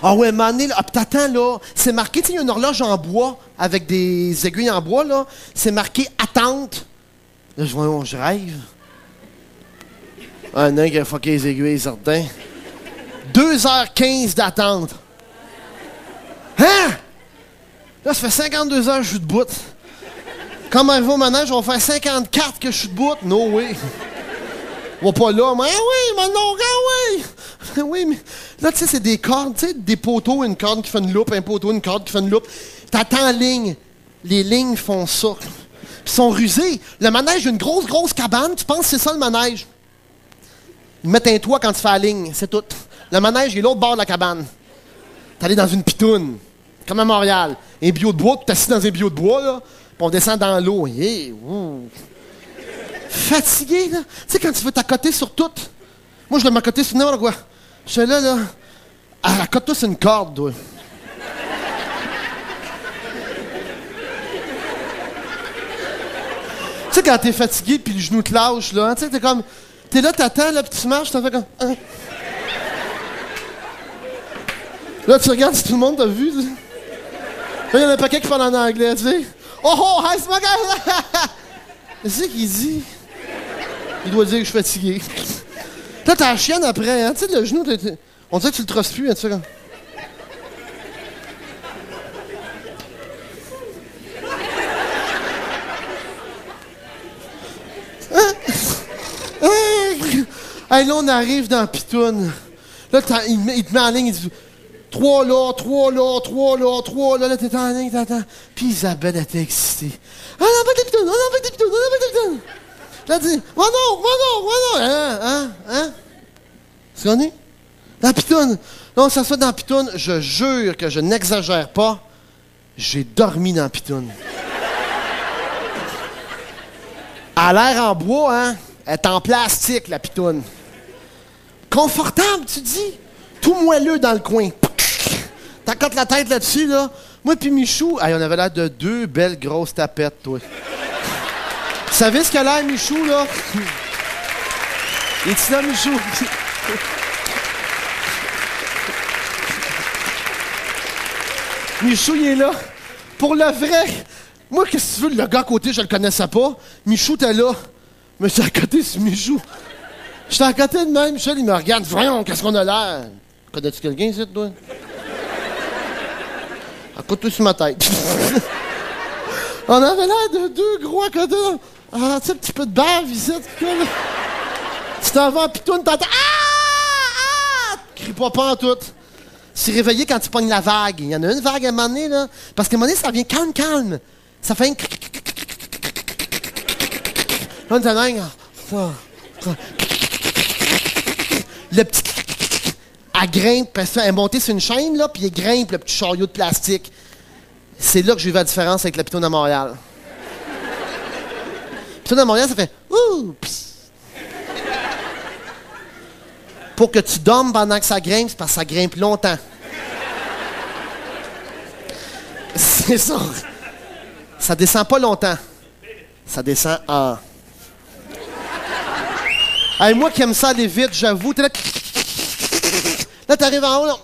Speaker 2: Ah ouais, mané, là, pis t'attends, là, c'est marqué, tu sais, il y a une horloge en bois, avec des aiguilles en bois, là. C'est marqué « Attente ». Là, je rêve. Ah, non, il a fucké les aiguilles, certain. 2h15 d'attente. Hein? Là, ça fait 52 heures que je suis debout. Quand on arrive au manège, on va faire 54 que je suis debout. No way. On va pas là, mais ah oui, mon oncle, ah oui! Oui, mais là, tu sais, c'est des cordes, tu sais, des poteaux, une corde qui fait une loupe, un poteau, une corde qui fait une loupe. T'attends en ligne. Les lignes font ça. Ils sont rusés. Le manège, il y a une grosse cabane. Tu penses que c'est ça, le manège? Ils mettent un toit quand tu fais la ligne, c'est tout. Le manège, il est l'autre bord de la cabane. T'es allé dans une pitoune, comme à Montréal. Un bio de bois, tu t'es assis dans un bio de bois, là, puis on descend dans l'eau. Yeah, fatigué, là. Tu sais, quand tu veux t'accoter sur tout. Moi, je veux m'accoter sur n'importe quoi. Je suis là. Accote-toi sur une corde, toi. Tu sais, quand t'es fatigué puis le genou te lâche, là, hein, tu sais, t'es comme... T'es là, t'attends, là, puis tu marches, t'en fais comme... Hein. Là, tu regardes si tout le monde t'a vu. Là, il y en a un paquet qui parle en anglais, tu sais. Oh, oh, hi, c'est ma gueule! Qu'est-ce qu'il dit? Il doit dire que je suis fatigué. Là, t'as la chienne après, hein. Tu sais, le genou, on dirait que tu le trosses plus, hein, tu sais, comme... Hey, là, on arrive dans Pitoune. Là, il te met en ligne, il dit 3 là, 3 là, 3 là, 3 là. Là, t'es en ligne, t'attends. Puis Isabelle était excitée. Ah, on embarque des pitounes, on embarque des pitounes, on embarque des pitounes. Là, elle dit oh non, oh non, oh non. Hein? C'est qu'on est? Dans Pitoune. Là, on s'assoit dans Pitoune. Je jure que je n'exagère pas. J'ai dormi dans Pitoune. Elle a l'air en bois, hein? Elle est en plastique, la Pitoune. Confortable, tu dis? Tout moelleux dans le coin. T'accotes la tête là-dessus, là. Moi puis Michou, hey, on avait l'air de 2 belles grosses tapettes, toi. Vous savez ce qu'a l'air, Michou, là? Il est là, Michou? Michou, il est là. Pour le vrai. Moi, qu'est-ce que tu veux? Le gars à côté, je le connaissais pas. Michou, t'es là. Mais j'étais à côté sur Michou. J'étais à côté de même. Michel, il me regarde. Voyons, qu'est-ce qu'on a l'air? Connais-tu quelqu'un ici, toi? À côté sur ma tête. On avait l'air de 2 gros à côté. Ah, tu sais, un petit peu de bave ici. Tu t'en vas à Pitoune, t'entends. Ah! Crie pas en tout. C'est réveillé quand tu pognes la vague. Il y en a une vague à un moment donné, là. Parce qu'à un moment donné, ça vient calme. Ça fait un... Là, on est dingue. Le petit... Elle grimpe, elle est montée sur une chaîne, là, puis elle grimpe, le petit chariot de plastique. C'est là que j'ai vu la différence avec la Pitoune à Montréal. Pitoune à Montréal, ça fait... Ouh! Pour que tu dormes pendant que ça grimpe, c'est parce que ça grimpe longtemps. C'est ça. Ça descend pas longtemps. Ça descend en... Hey, moi qui aime ça aller vite, j'avoue, t'es là... Là, t'arrives en haut, là...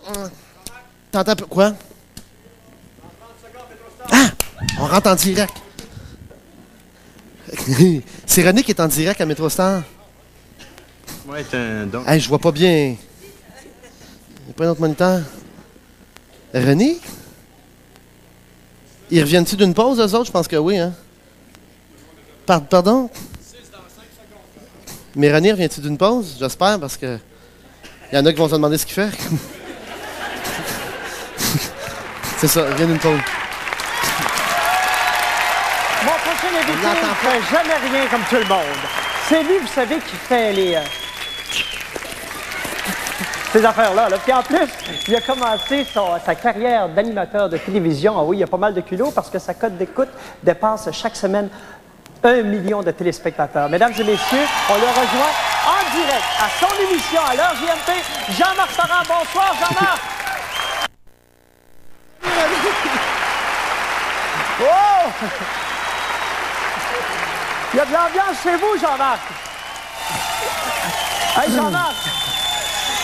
Speaker 2: T'entends... Quoi? Ah! On rentre en direct. C'est René qui est en direct à Métro Star.
Speaker 3: Ouais, donc.
Speaker 2: Hey, je vois pas bien. Il n'y a pas un autre moniteur. René? Ils reviennent-tu d'une pause, eux autres? Je pense que oui, hein? Pardon? Mais René, reviens-tu d'une pause? J'espère, parce que... Il y en a qui vont se demander ce qu'il fait. C'est ça, il vient d'une pause.
Speaker 8: Mon prochain invité ne fait jamais rien comme tout le monde. C'est lui, vous savez, qui fait ces affaires-là. Là. Puis en plus, il a commencé sa carrière d'animateur de télévision. Ah oui, il y a pas mal de culot parce que sa cote d'écoute dépasse chaque semaine 1 million de téléspectateurs. Mesdames et messieurs, on le rejoint en direct à son émission à l'heure JMP. Jean-Marc Parent, bonsoir Jean-Marc! Oh! Il y a de l'ambiance chez vous, Jean-Marc! Hey, Jean-Marc!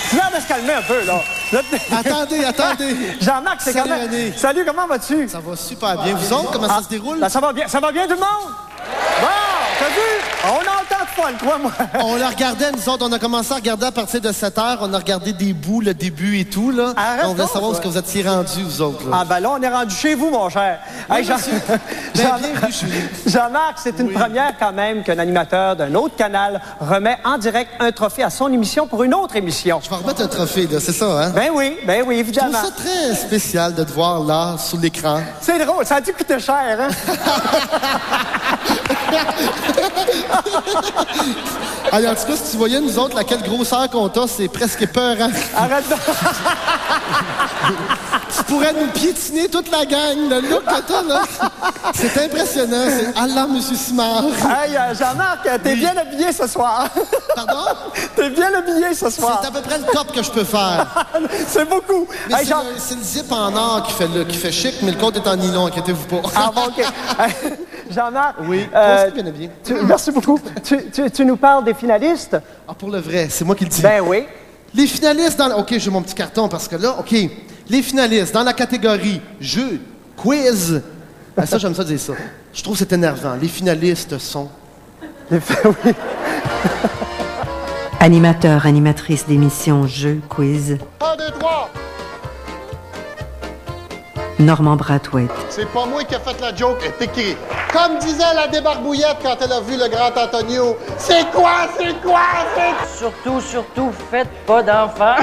Speaker 8: Tu viens de se calmer un peu, là.
Speaker 2: Attendez.
Speaker 8: Jean-Marc, c'est quand même...
Speaker 2: René.
Speaker 8: Salut, comment vas-tu?
Speaker 2: Ça va super bien. Vous autres, comment ça se déroule?
Speaker 8: Ben, ça va bien tout le monde? Bon, t'as vu? On entend de fun, quoi, moi.
Speaker 2: On la regardait, nous autres, on a commencé à regarder à partir de 7 heures. On a regardé des bouts, le début et tout, là.
Speaker 8: Arrête
Speaker 2: on voulait
Speaker 8: donc,
Speaker 2: savoir où
Speaker 8: ouais.
Speaker 2: est-ce que vous étiez rendus, vous autres, là.
Speaker 8: Ah, ben là, on est rendu chez vous, mon cher.
Speaker 2: Oui,
Speaker 8: Hey,
Speaker 2: monsieur. Bienvenue chez nous.
Speaker 8: Jean-Marc, c'est une première quand même qu'un animateur d'un autre canal remet en direct un trophée à son émission pour une autre émission.
Speaker 2: Je vais remettre un trophée, là, c'est ça, hein?
Speaker 8: Ben oui,
Speaker 2: Je trouve
Speaker 8: évidemment.
Speaker 2: ça très spécial de te voir là, sur l'écran.
Speaker 8: C'est drôle, ça a dû coûter cher, hein?
Speaker 2: Allez, en tout cas, si tu voyais, nous autres, laquelle grosseur qu'on a, c'est presque épeurant.
Speaker 8: Arrête donc.
Speaker 2: Tu pourrais nous piétiner toute la gang, le look que t'as, là. C'est impressionnant. C'est Allah, Monsieur Simard.
Speaker 8: Hey, Jean-Marc, t'es bien habillé ce soir.
Speaker 2: Pardon?
Speaker 8: T'es bien habillé ce soir.
Speaker 2: C'est à peu près le top que je peux faire.
Speaker 8: C'est beaucoup.
Speaker 2: Mais
Speaker 8: Hey,
Speaker 2: c'est le zip en or qui fait chic, mais le côte est en nylon, inquiétez-vous pas.
Speaker 8: Ah bon, OK. Jean-Marc.
Speaker 2: Oui, toi aussi, bien.
Speaker 8: Merci beaucoup. Tu nous parles des finalistes?
Speaker 2: Ah, pour le vrai, c'est moi qui le dis.
Speaker 8: Ben oui.
Speaker 2: Les finalistes dans... OK, j'ai mon petit carton parce que là, OK. Les finalistes dans la catégorie jeu, quiz. Ah, ça, j'aime ça dire ça. Je trouve que c'est énervant. Les finalistes sont...
Speaker 8: Oui.
Speaker 9: Animateur, animatrice d'émission Jeux, quiz.
Speaker 10: 1, 2, 3.
Speaker 9: Normand Brathwaite.
Speaker 10: C'est pas moi qui ai fait la joke, c'est écrit. Comme disait la débarbouillette quand elle a vu le grand Antonio. C'est quoi?
Speaker 11: Surtout, faites pas d'enfants.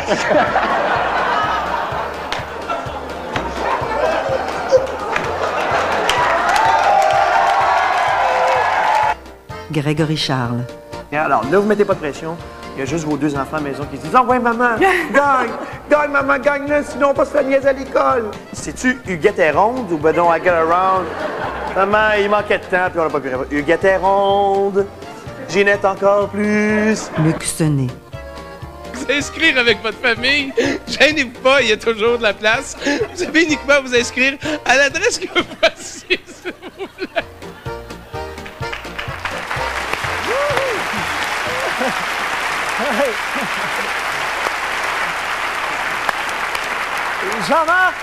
Speaker 9: Grégory Charles.
Speaker 12: Alors, ne vous mettez pas de pression. Il y a juste vos 2 enfants à la maison qui se disent « Ah ouais, maman, gagne, maman, gagne-le, sinon on va se faire niaiser à l'école. » C'est-tu Huguette est ronde ou ben non, I get around? Maman, il manquait de temps, puis on n'a pas pu répondre. Huguette est ronde, Ginette encore plus.
Speaker 9: Luc Sonnet.
Speaker 13: Vous inscrire avec votre famille, gênez-vous pas, il y a toujours de la place. Vous avez uniquement à vous inscrire à l'adresse que voici, s'il vous plaît.
Speaker 8: Jean-Marc,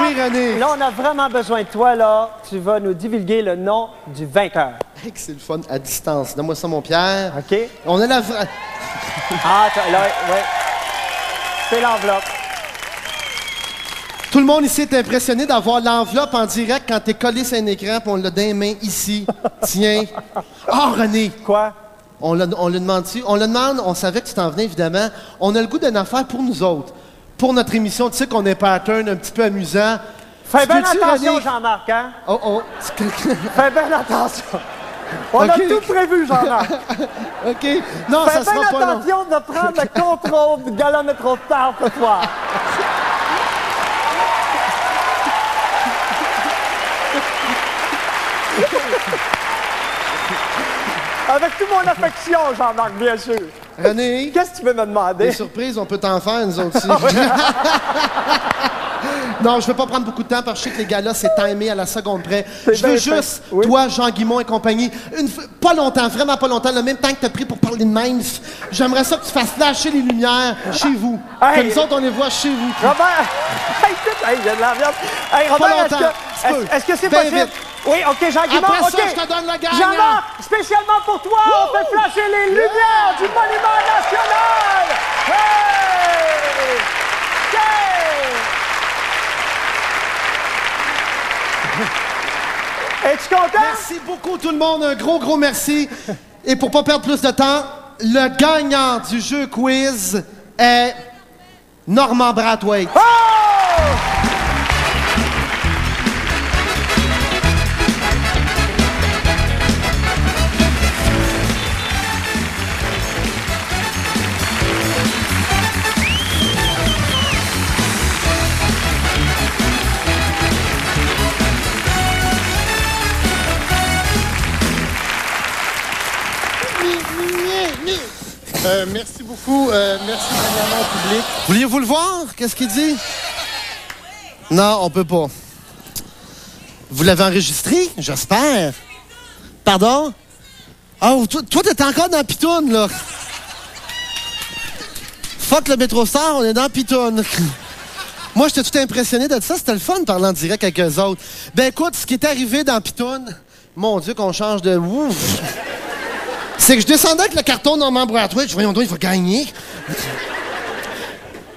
Speaker 2: oui, René.
Speaker 8: Là, on a vraiment besoin de toi, là. Tu vas nous divulguer le nom du vainqueur.
Speaker 2: Hey, que c'est le fun à distance. Donne-moi ça, mon Pierre.
Speaker 8: OK.
Speaker 2: On a la vraie...
Speaker 8: Ah, là, ouais. C'est l'enveloppe.
Speaker 2: Tout le monde ici est impressionné d'avoir l'enveloppe en direct quand t'es collé sur un écran puis on l'a dans les mains ici. Tiens. Oh, René.
Speaker 8: Quoi?
Speaker 2: On le demande-tu? On le demande, on savait que tu t'en venais, évidemment. On a le goût d'une affaire pour nous autres. Pour notre émission, tu sais qu'on est pattern un petit peu amusant.
Speaker 8: Fais bien attention, Jean-Marc, hein?
Speaker 2: Oh.
Speaker 8: Fais bien attention. On a tout prévu, Jean-Marc.
Speaker 2: OK. Non, ça sera pas long.
Speaker 8: Fais bien attention de prendre le contrôle du gala métro tard ce soir. Avec toute mon affection, Jean-Marc, bien sûr.
Speaker 2: René.
Speaker 8: Qu'est-ce que tu veux me demander?
Speaker 2: Des surprises, on peut t'en faire, nous autres aussi. Non, je ne veux pas prendre beaucoup de temps parce que je sais que les gars-là, c'est timé à la seconde près. Je veux juste, toi, Jean Guimond et compagnie, pas longtemps, vraiment pas longtemps, le même temps que tu as pris pour parler de même, j'aimerais ça que tu fasses flasher les lumières chez vous. Hey. Que nous autres, on les voit chez vous.
Speaker 8: Robert! Hey, il y a de l'ambiance. Hey, Robert, est-ce que c'est possible? Vite. Oui, OK, Jean Guimond,
Speaker 2: après
Speaker 8: OK.
Speaker 2: ça, je te donne la gagne.
Speaker 8: Jean-Marc, spécialement pour toi, on fait flasher les lumières du Monument National! Hey! Hey! Es-tu content?
Speaker 2: Merci beaucoup, tout le monde. Un gros merci. Et pour pas perdre plus de temps, le gagnant du jeu quiz est Normand Brathwaite.
Speaker 8: Oh!
Speaker 10: Merci beaucoup. Merci premièrement au public.
Speaker 2: Vouliez-vous le voir? Qu'est-ce qu'il dit? Non, on peut pas. Vous l'avez enregistré? J'espère. Pardon? Oh, toi, t'es encore dans Pitoune, là. Fuck le métro Star, on est dans Pitoune. Moi, j'étais tout impressionné de ça. C'était le fun de parler en direct avec eux autres. Ben écoute, ce qui est arrivé dans Pitoune, mon Dieu, qu'on change de... Ouf. C'est que je descendais avec le carton Normand Brathwaite. Je voyons donc, il va gagner.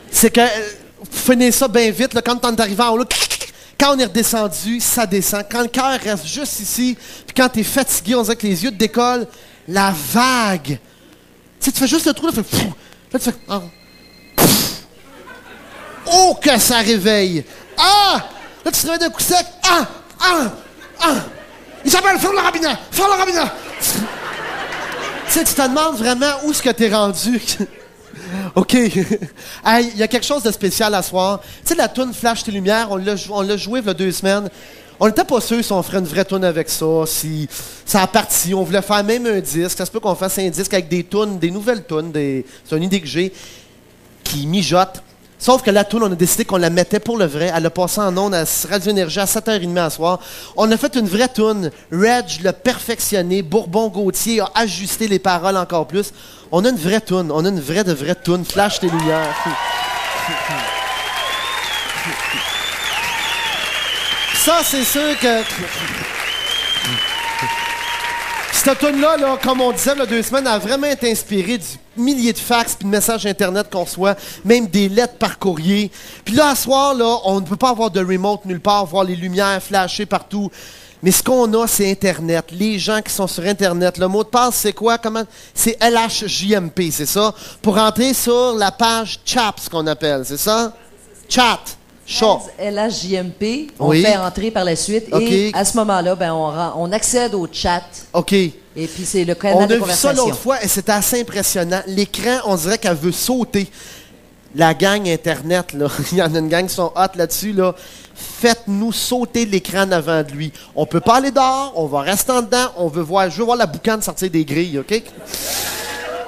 Speaker 2: C'est que... finissez ça bien vite, là, quand on est arrivé en haut, là, quand on est redescendu, ça descend. Quand le cœur reste juste ici, puis quand t'es fatigué, on dirait que les yeux te décollent, la vague. Tu sais, tu fais juste le trou, là, tu fais... Là, tu fais... Oh, que ça réveille! Ah! Là, tu te réveilles d'un coup sec. Il s'appelle Faire le robinet! Faire le robinet! Tu sais, tu te demandes vraiment où est-ce que t'es rendu. OK. Hey, il y a quelque chose de spécial à soir. Tu sais, la toune Flash tes lumières, on l'a joué il y a 2 semaines. On n'était pas sûr si on ferait une vraie toune avec ça, si ça a parti. On voulait faire même un disque. Ça se peut qu'on fasse un disque avec des tounes, des nouvelles tounes. C'est une idée que j'ai qui mijote. Sauf que la toune, on a décidé qu'on la mettait pour le vrai. Elle a passé en ondes à Radio Énergie à 7h30 à soir. On a fait une vraie toune. Reg l'a perfectionné. Bourbon-Gauthier a ajusté les paroles encore plus. On a une vraie toune. On a une vraie toune. Flash tes lumières. Ça, c'est sûr que... Cette toune-là, là, comme on disait il y a 2 semaines, a vraiment été inspirée du milliers de fax puis de messages Internet qu'on reçoit, même des lettres par courrier. Puis là, à soir, là, on ne peut pas avoir de remote nulle part, voir les lumières flasher partout. Mais ce qu'on a, c'est Internet. Les gens qui sont sur Internet. Le mot de passe, c'est quoi? C'est LHJMP, c'est ça? Pour entrer sur la page chat, ce qu'on appelle, c'est ça? Chat.
Speaker 4: LHJMP, on fait entrer par la suite et à ce moment-là, ben, on accède au chat.
Speaker 2: OK.
Speaker 4: Et puis c'est le canal de conversation.
Speaker 2: On a vu ça l'autre fois et c'était assez impressionnant. L'écran, on dirait qu'elle veut sauter. La gang Internet, là, il y en a une gang qui sont hot là-dessus, là. Faites-nous sauter l'écran avant de lui. On peut pas aller dehors, on va rester en dedans, je veux voir la boucane sortir des grilles, OK?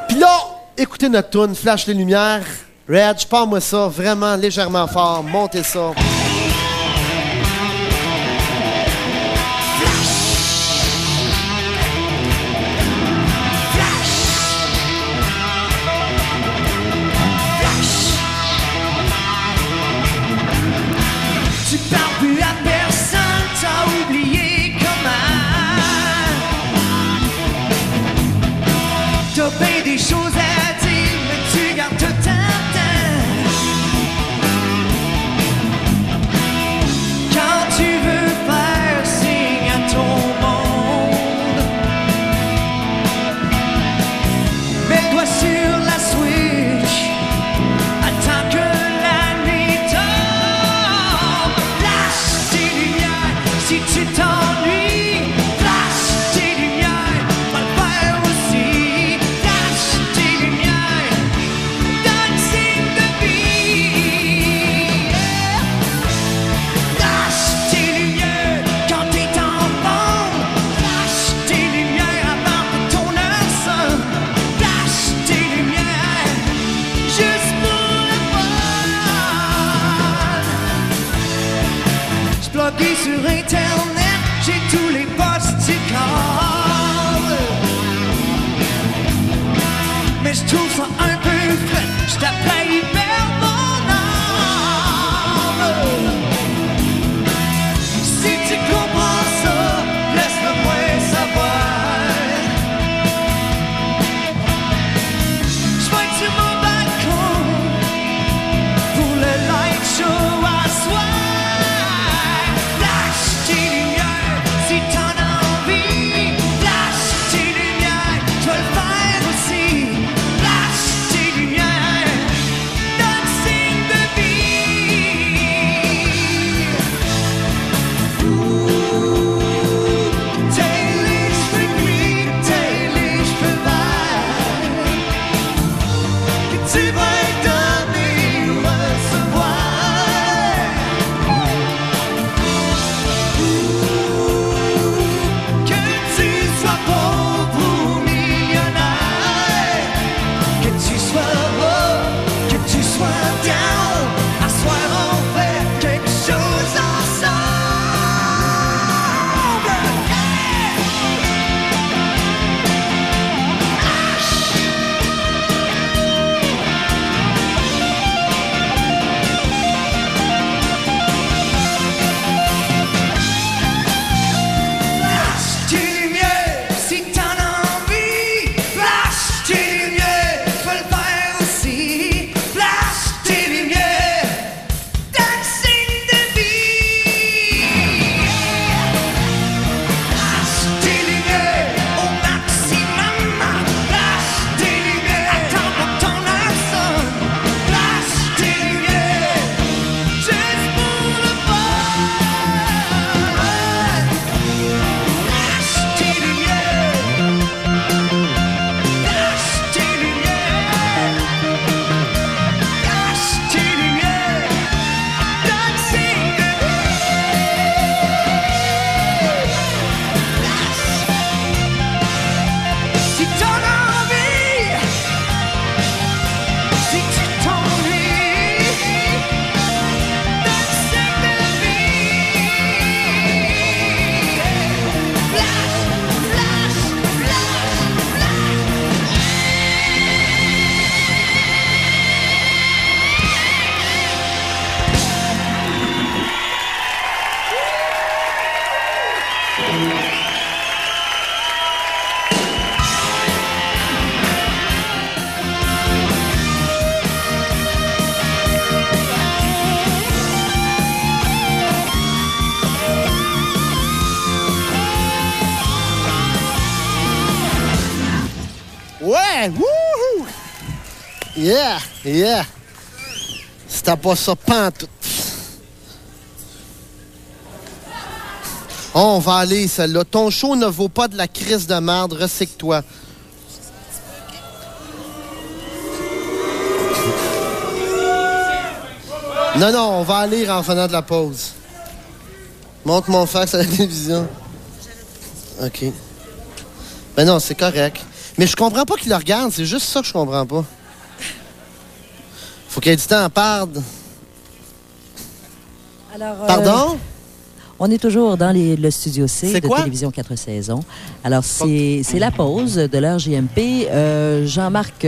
Speaker 2: Puis là, écoutez notre tune, Flash les lumières. Reg, parle-moi ça, vraiment légèrement fort, montez ça.
Speaker 14: Tu parles plus à personne, t'as oublié comment. T'as bien des choses à dire, mais tu gardes tout ta temps. Quand tu veux faire signe à ton monde, mets-toi sur la switch, attends que la nuit tombe. Flash tes lumières si tu t'ennuies. Flash tes lumières, va le faire aussi. Flash tes lumières, donne signe de vie. Flash tes lumières quand t'es en bande. Flash tes lumières avant que ton heure sonne. Flash tes lumières juste pour le fun. J'blogué sur Internet, j'ai tous les posts du corps. Mais j'trouve ça un peu frais, j't'appelle hyper mon âme. Si tu comprends ça, laisse-le-moi savoir. J'vais être sur mon balcon pour le light show à soir. Flash tes
Speaker 2: Yeah! Yeah! C'était pas ça pantoute. On va aller, celle-là. Ton show ne vaut pas de la crise de merde. Recycle-toi. Non, on va aller en venant de la pause. Montre mon fax à la télévision. OK. Ben non, c'est correct. Mais je comprends pas qu'il le regarde. C'est juste ça que je comprends pas. Faut qu'il y ait du temps à perdre.
Speaker 4: Alors,
Speaker 2: pardon?
Speaker 4: On est toujours dans le studio C
Speaker 2: c'est
Speaker 4: de
Speaker 2: quoi?
Speaker 4: Télévision 4 saisons. Alors, c'est la pause de l'heure JMP. Jean-Marc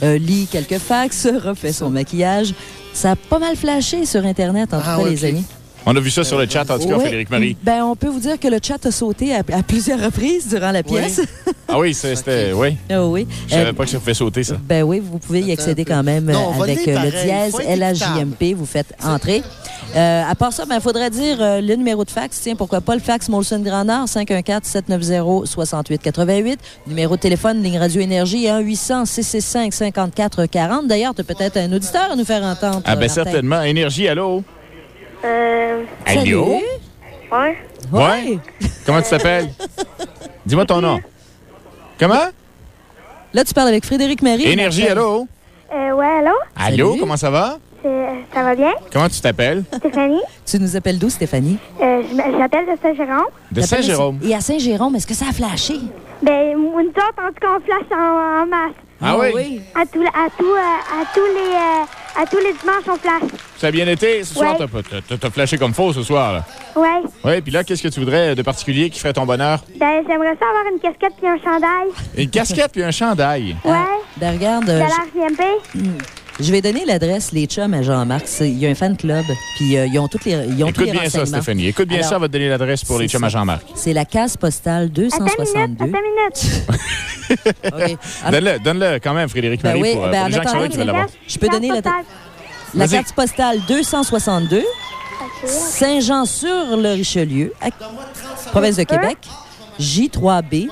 Speaker 4: lit quelques fax, refait son maquillage. Ça a pas mal flashé sur Internet, en tout cas, les amis.
Speaker 5: On a vu ça sur le chat, en tout cas, Frédéric Marie.
Speaker 4: Ben, on peut vous dire que le chat a sauté à plusieurs reprises durant la pièce.
Speaker 5: Oui. Ah oui, c'était... Oui.
Speaker 4: Oui.
Speaker 5: Je savais pas que ça fait sauter, ça.
Speaker 4: Ben oui, vous pouvez y accéder quand même avec le dièse LHJMP. Vous faites entrer. À part ça, il faudrait dire le numéro de fax. Tiens, pourquoi pas le fax Molson Grand Nord, 514-790-6888. Numéro de téléphone, ligne Radio Énergie, 1-800-665-5440. D'ailleurs, tu as peut-être un auditeur à nous faire entendre.
Speaker 5: Ah ben certainement. Énergie, allô?
Speaker 4: Allô?
Speaker 6: Ouais.
Speaker 5: Ouais? Comment tu t'appelles? Dis-moi ton nom. Comment?
Speaker 4: Là, tu parles avec Frédéric Marie.
Speaker 5: Énergie, allô?
Speaker 6: Ouais, allô?
Speaker 5: Allô,
Speaker 4: Salut.
Speaker 5: comment ça va?
Speaker 6: Ça va bien?
Speaker 5: Comment tu t'appelles?
Speaker 6: Stéphanie?
Speaker 4: Tu nous appelles d'où, Stéphanie?
Speaker 6: J'appelle de Saint-Jérôme.
Speaker 5: De Saint-Jérôme.
Speaker 4: Et à Saint-Jérôme, est-ce que ça a flashé?
Speaker 6: Ben, nous autres, en tout cas, on flash en masse.
Speaker 5: Ah oui?
Speaker 6: À tous les dimanches, on flash.
Speaker 5: Ça a bien été? Ce soir, t'as flashé comme faux ce soir, là.
Speaker 6: Ouais.
Speaker 5: Oui, puis là, qu'est-ce que tu voudrais de particulier qui ferait ton bonheur?
Speaker 6: Ben, j'aimerais ça avoir une casquette puis un chandail.
Speaker 5: Une casquette puis un chandail.
Speaker 6: Ouais.
Speaker 4: Ben, regarde.
Speaker 6: De l'RJMP.
Speaker 4: Je vais donner l'adresse, les chums à Jean-Marc. Il y a un fan club, puis ils ont toutes les renseignements.
Speaker 5: Écoute bien ça, Stéphanie. Écoute bien ça, on va te donner l'adresse pour les chums à Jean-Marc.
Speaker 4: C'est la case postale 262.
Speaker 6: Attends une minute.
Speaker 4: Okay.
Speaker 5: Donne-le quand même, Frédéric Marie, pour les gens qui sont là qui veulent l'avoir.
Speaker 4: Je peux donner la carte postale 262, Saint-Jean-sur-le-Richelieu, province de Québec, J3B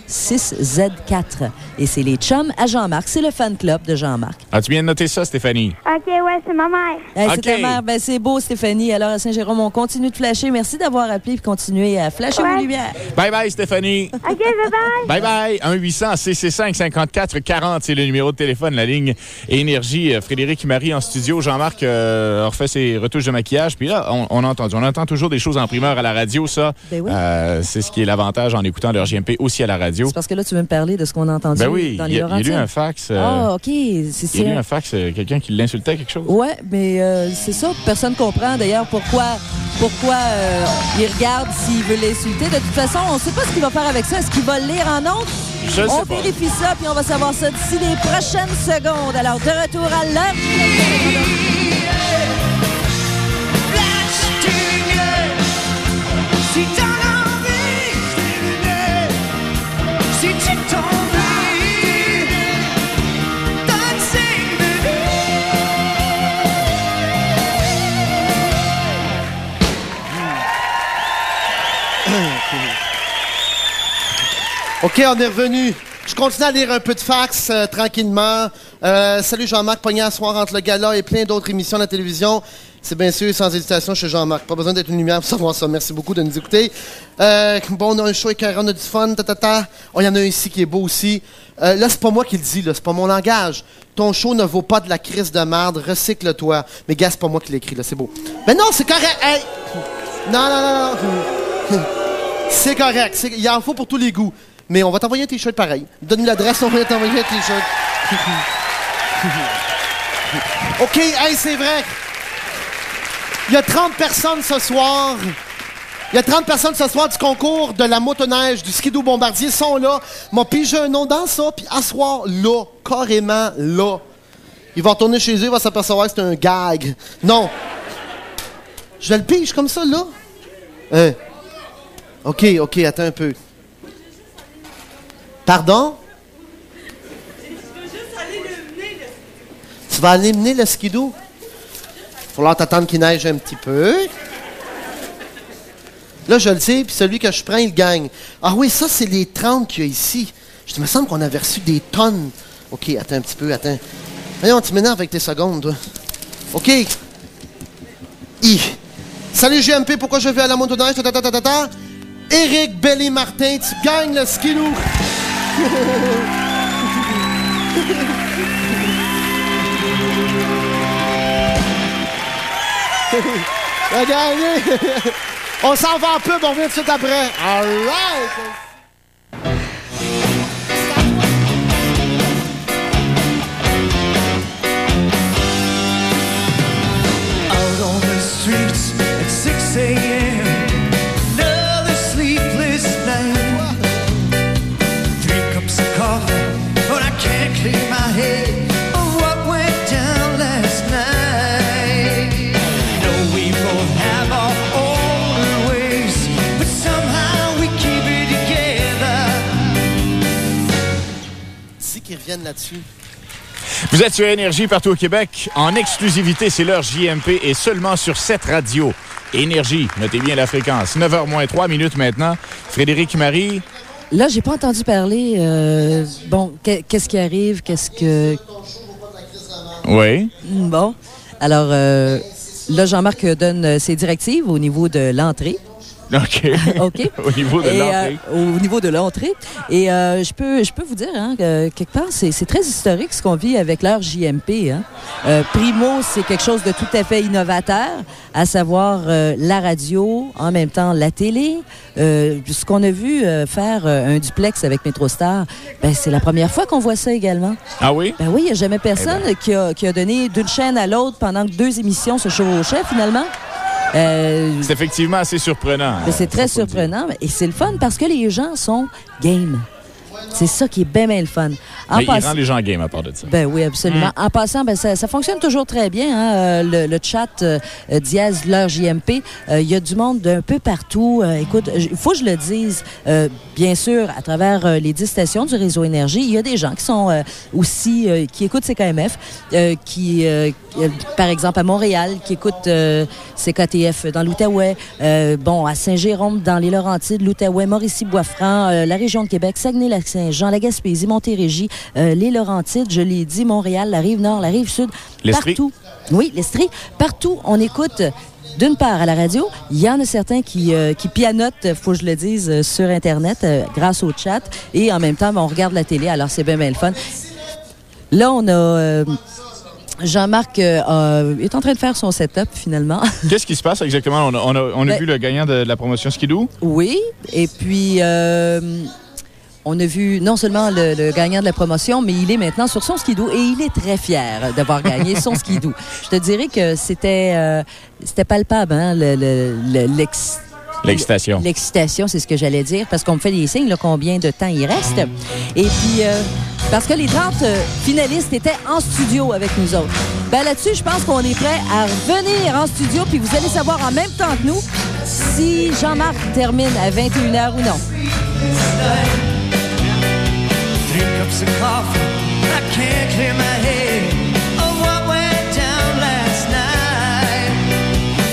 Speaker 4: 6Z4. Et c'est les chums à Jean-Marc. C'est le fan club de Jean-Marc.
Speaker 5: As-tu bien noté ça, Stéphanie?
Speaker 6: OK, ouais, c'est ma mère.
Speaker 4: C'est ta mère. Ben, c'est beau, Stéphanie. Alors, à Saint-Jérôme, on continue de flasher. Merci d'avoir appelé et continuer à flasher vos lumières.
Speaker 5: Bye-bye, Stéphanie.
Speaker 6: OK, bye-bye.
Speaker 5: Bye-bye. 1-800-665-5440, c'est le numéro de téléphone, la ligne Énergie. Frédéric Marie en studio. Jean-Marc a refait ses retouches de maquillage. Puis là, on a entendu. On entend toujours des choses en primeur à la radio, ça.
Speaker 4: Ben oui.
Speaker 5: C'est ce qui est l'avantage en écoutant leur JMP aussi à la radio.
Speaker 4: C'est parce que là, tu veux me parler de ce qu'on a entendu dans les Laurentides.
Speaker 5: Il y a eu un fax.
Speaker 4: Ah, OK.
Speaker 5: Il y a eu un fax, quelqu'un qui l'insultait quelque chose.
Speaker 4: Oui, mais c'est ça. Personne ne comprend d'ailleurs pourquoi il regarde s'il veut l'insulter. De toute façon, on ne sait pas ce qu'il va faire avec ça. Est-ce qu'il va le lire en ondes?
Speaker 5: Je
Speaker 4: on
Speaker 5: sais pas.
Speaker 4: vérifie ça, puis on va savoir ça d'ici les prochaines secondes. Alors, de retour à l'heure.
Speaker 14: Si t'as envie, si tu t'en veux, dancing
Speaker 2: OK, on est revenu. Je continue à lire un peu de fax tranquillement. Salut Jean-Marc, pogné à soir entre le gala et plein d'autres émissions de la télévision. C'est bien sûr sans hésitation chez Jean-Marc. Pas besoin d'être une lumière pour savoir ça. Merci beaucoup de nous écouter. Bon, on a un show écœurant, on a du fun, Oh, il y en a un ici qui est beau aussi. Là, c'est pas moi qui le dis, là, c'est pas mon langage. Ton show ne vaut pas de la crise de merde, recycle-toi. Mais gars, c'est pas moi qui l'écris, là, c'est beau. Mais non, c'est correct. Hey! Non. C'est correct. Il en faut pour tous les goûts. Mais on va t'envoyer un T-shirt pareil. Donne-nous l'adresse, on va t'envoyer un T-shirt. OK, hey, c'est vrai. Il y a 30 personnes ce soir. Il y a 30 personnes ce soir du concours de la motoneige, du skidoo bombardier sont là. M'a pigé un nom dans ça, puis à soir, là, carrément là. Ils vont retourner chez eux, ils vont s'apercevoir que c'est un gag. Non. Je le pige comme ça, là. OK, attends un peu. Pardon? Tu vas aller mener le skidoo? Il va falloir t'attendre qu'il neige un petit peu. Là, je le sais, puis celui que je prends, il gagne. Ah oui, ça, c'est les 30 qu'il y a ici. Je me semble qu'on avait reçu des tonnes. OK, attends un petit peu, attends. Voyons, tu m'énerves avec tes secondes, toi. OK. Salut GMP, pourquoi je vais à la motoneige? Éric Belly-Martin, tu gagnes le skidoo. T'as gagné. On s'en va en pub, on revient tout de suite après. All right.
Speaker 14: Out on the streets at 6 a.m. Another sleepless night. 3 cups of coffee, but I can't clear my head of what went down last night. No, we both have our own ways, but somehow we keep it together.
Speaker 2: Dis qu'ils reviennent là-dessus.
Speaker 5: Vous êtes sur Énergie partout au Québec. En exclusivité, c'est l'heure JMP et seulement sur cette radio. Énergie, notez bien la fréquence. 9h moins 3 minutes maintenant. Frédéric Marie.
Speaker 4: Là, j'ai pas entendu parler. Bon, qu'est-ce qui arrive? Qu'est-ce que...
Speaker 5: Oui.
Speaker 4: Bon. Alors, là, Jean-Marc donne ses directives au niveau de l'entrée.
Speaker 5: OK.
Speaker 4: OK.
Speaker 5: Au niveau de l'entrée.
Speaker 4: Au niveau de l'entrée. Et je peux vous dire, hein, que quelque part, c'est très historique ce qu'on vit avec l'heure JMP. Hein. Primo, c'est quelque chose de tout à fait innovateur, à savoir la radio, en même temps la télé. Ce qu'on a vu faire un duplex avec MetroStar, ben, c'est la première fois qu'on voit ça également.
Speaker 5: Ah oui?
Speaker 4: Ben oui, il n'y a jamais personne qui a donné d'une chaîne à l'autre pendant que 2 émissions se chevauchaient finalement.
Speaker 5: C'est effectivement assez surprenant.
Speaker 4: C'est très surprenant et c'est le fun parce que les gens sont game. C'est ça qui est bien le fun.
Speaker 5: Mais il rend les gens game à part de ça.
Speaker 4: Ben oui, absolument. En passant, ben ça fonctionne toujours très bien. Hein? Le chat dièse l'heure JMP. Il y a du monde d'un peu partout. Écoute, il faut que je le dise, bien sûr, à travers les 10 stations du réseau Énergie, il y a des gens qui sont aussi, qui écoutent CKMF, qui, par exemple, à Montréal, qui écoutent CKTF dans l'Outaouais, bon, à Saint-Jérôme, dans les Laurentides, l'Outaouais, Mauricie-Boisfranc, la région de Québec, Saguenay-Lac-Saint-Jean, la Gaspésie, Montérégie, les Laurentides, je l'ai dit, Montréal, la Rive-Nord, la Rive-Sud, partout. Oui, l'Estrie. Partout, on écoute d'une part à la radio. Il y en a certains qui pianotent, faut que je le dise, sur Internet grâce au chat. Et en même temps, on regarde la télé, alors c'est bien le fun. Là, on a... Jean-Marc est en train de faire son setup, finalement.
Speaker 5: Qu'est-ce qui se passe exactement? On a vu le gagnant de la promotion Skidoo?
Speaker 4: Oui, et puis... on a vu non seulement le gagnant de la promotion, mais il est maintenant sur son skidoo et il est très fier d'avoir gagné son skidoo. Je te dirais que c'était palpable, hein,
Speaker 5: l'excitation.
Speaker 4: L'excitation, c'est ce que j'allais dire, parce qu'on me fait des signes, là, combien de temps il reste. Et puis, parce que les 30 finalistes étaient en studio avec nous autres. Ben là-dessus, je pense qu'on est prêt à revenir en studio, puis vous allez savoir en même temps que nous si Jean-Marc termine à 21h ou non.
Speaker 14: 3 cups of coffee, I can't clear my head of what went down last night.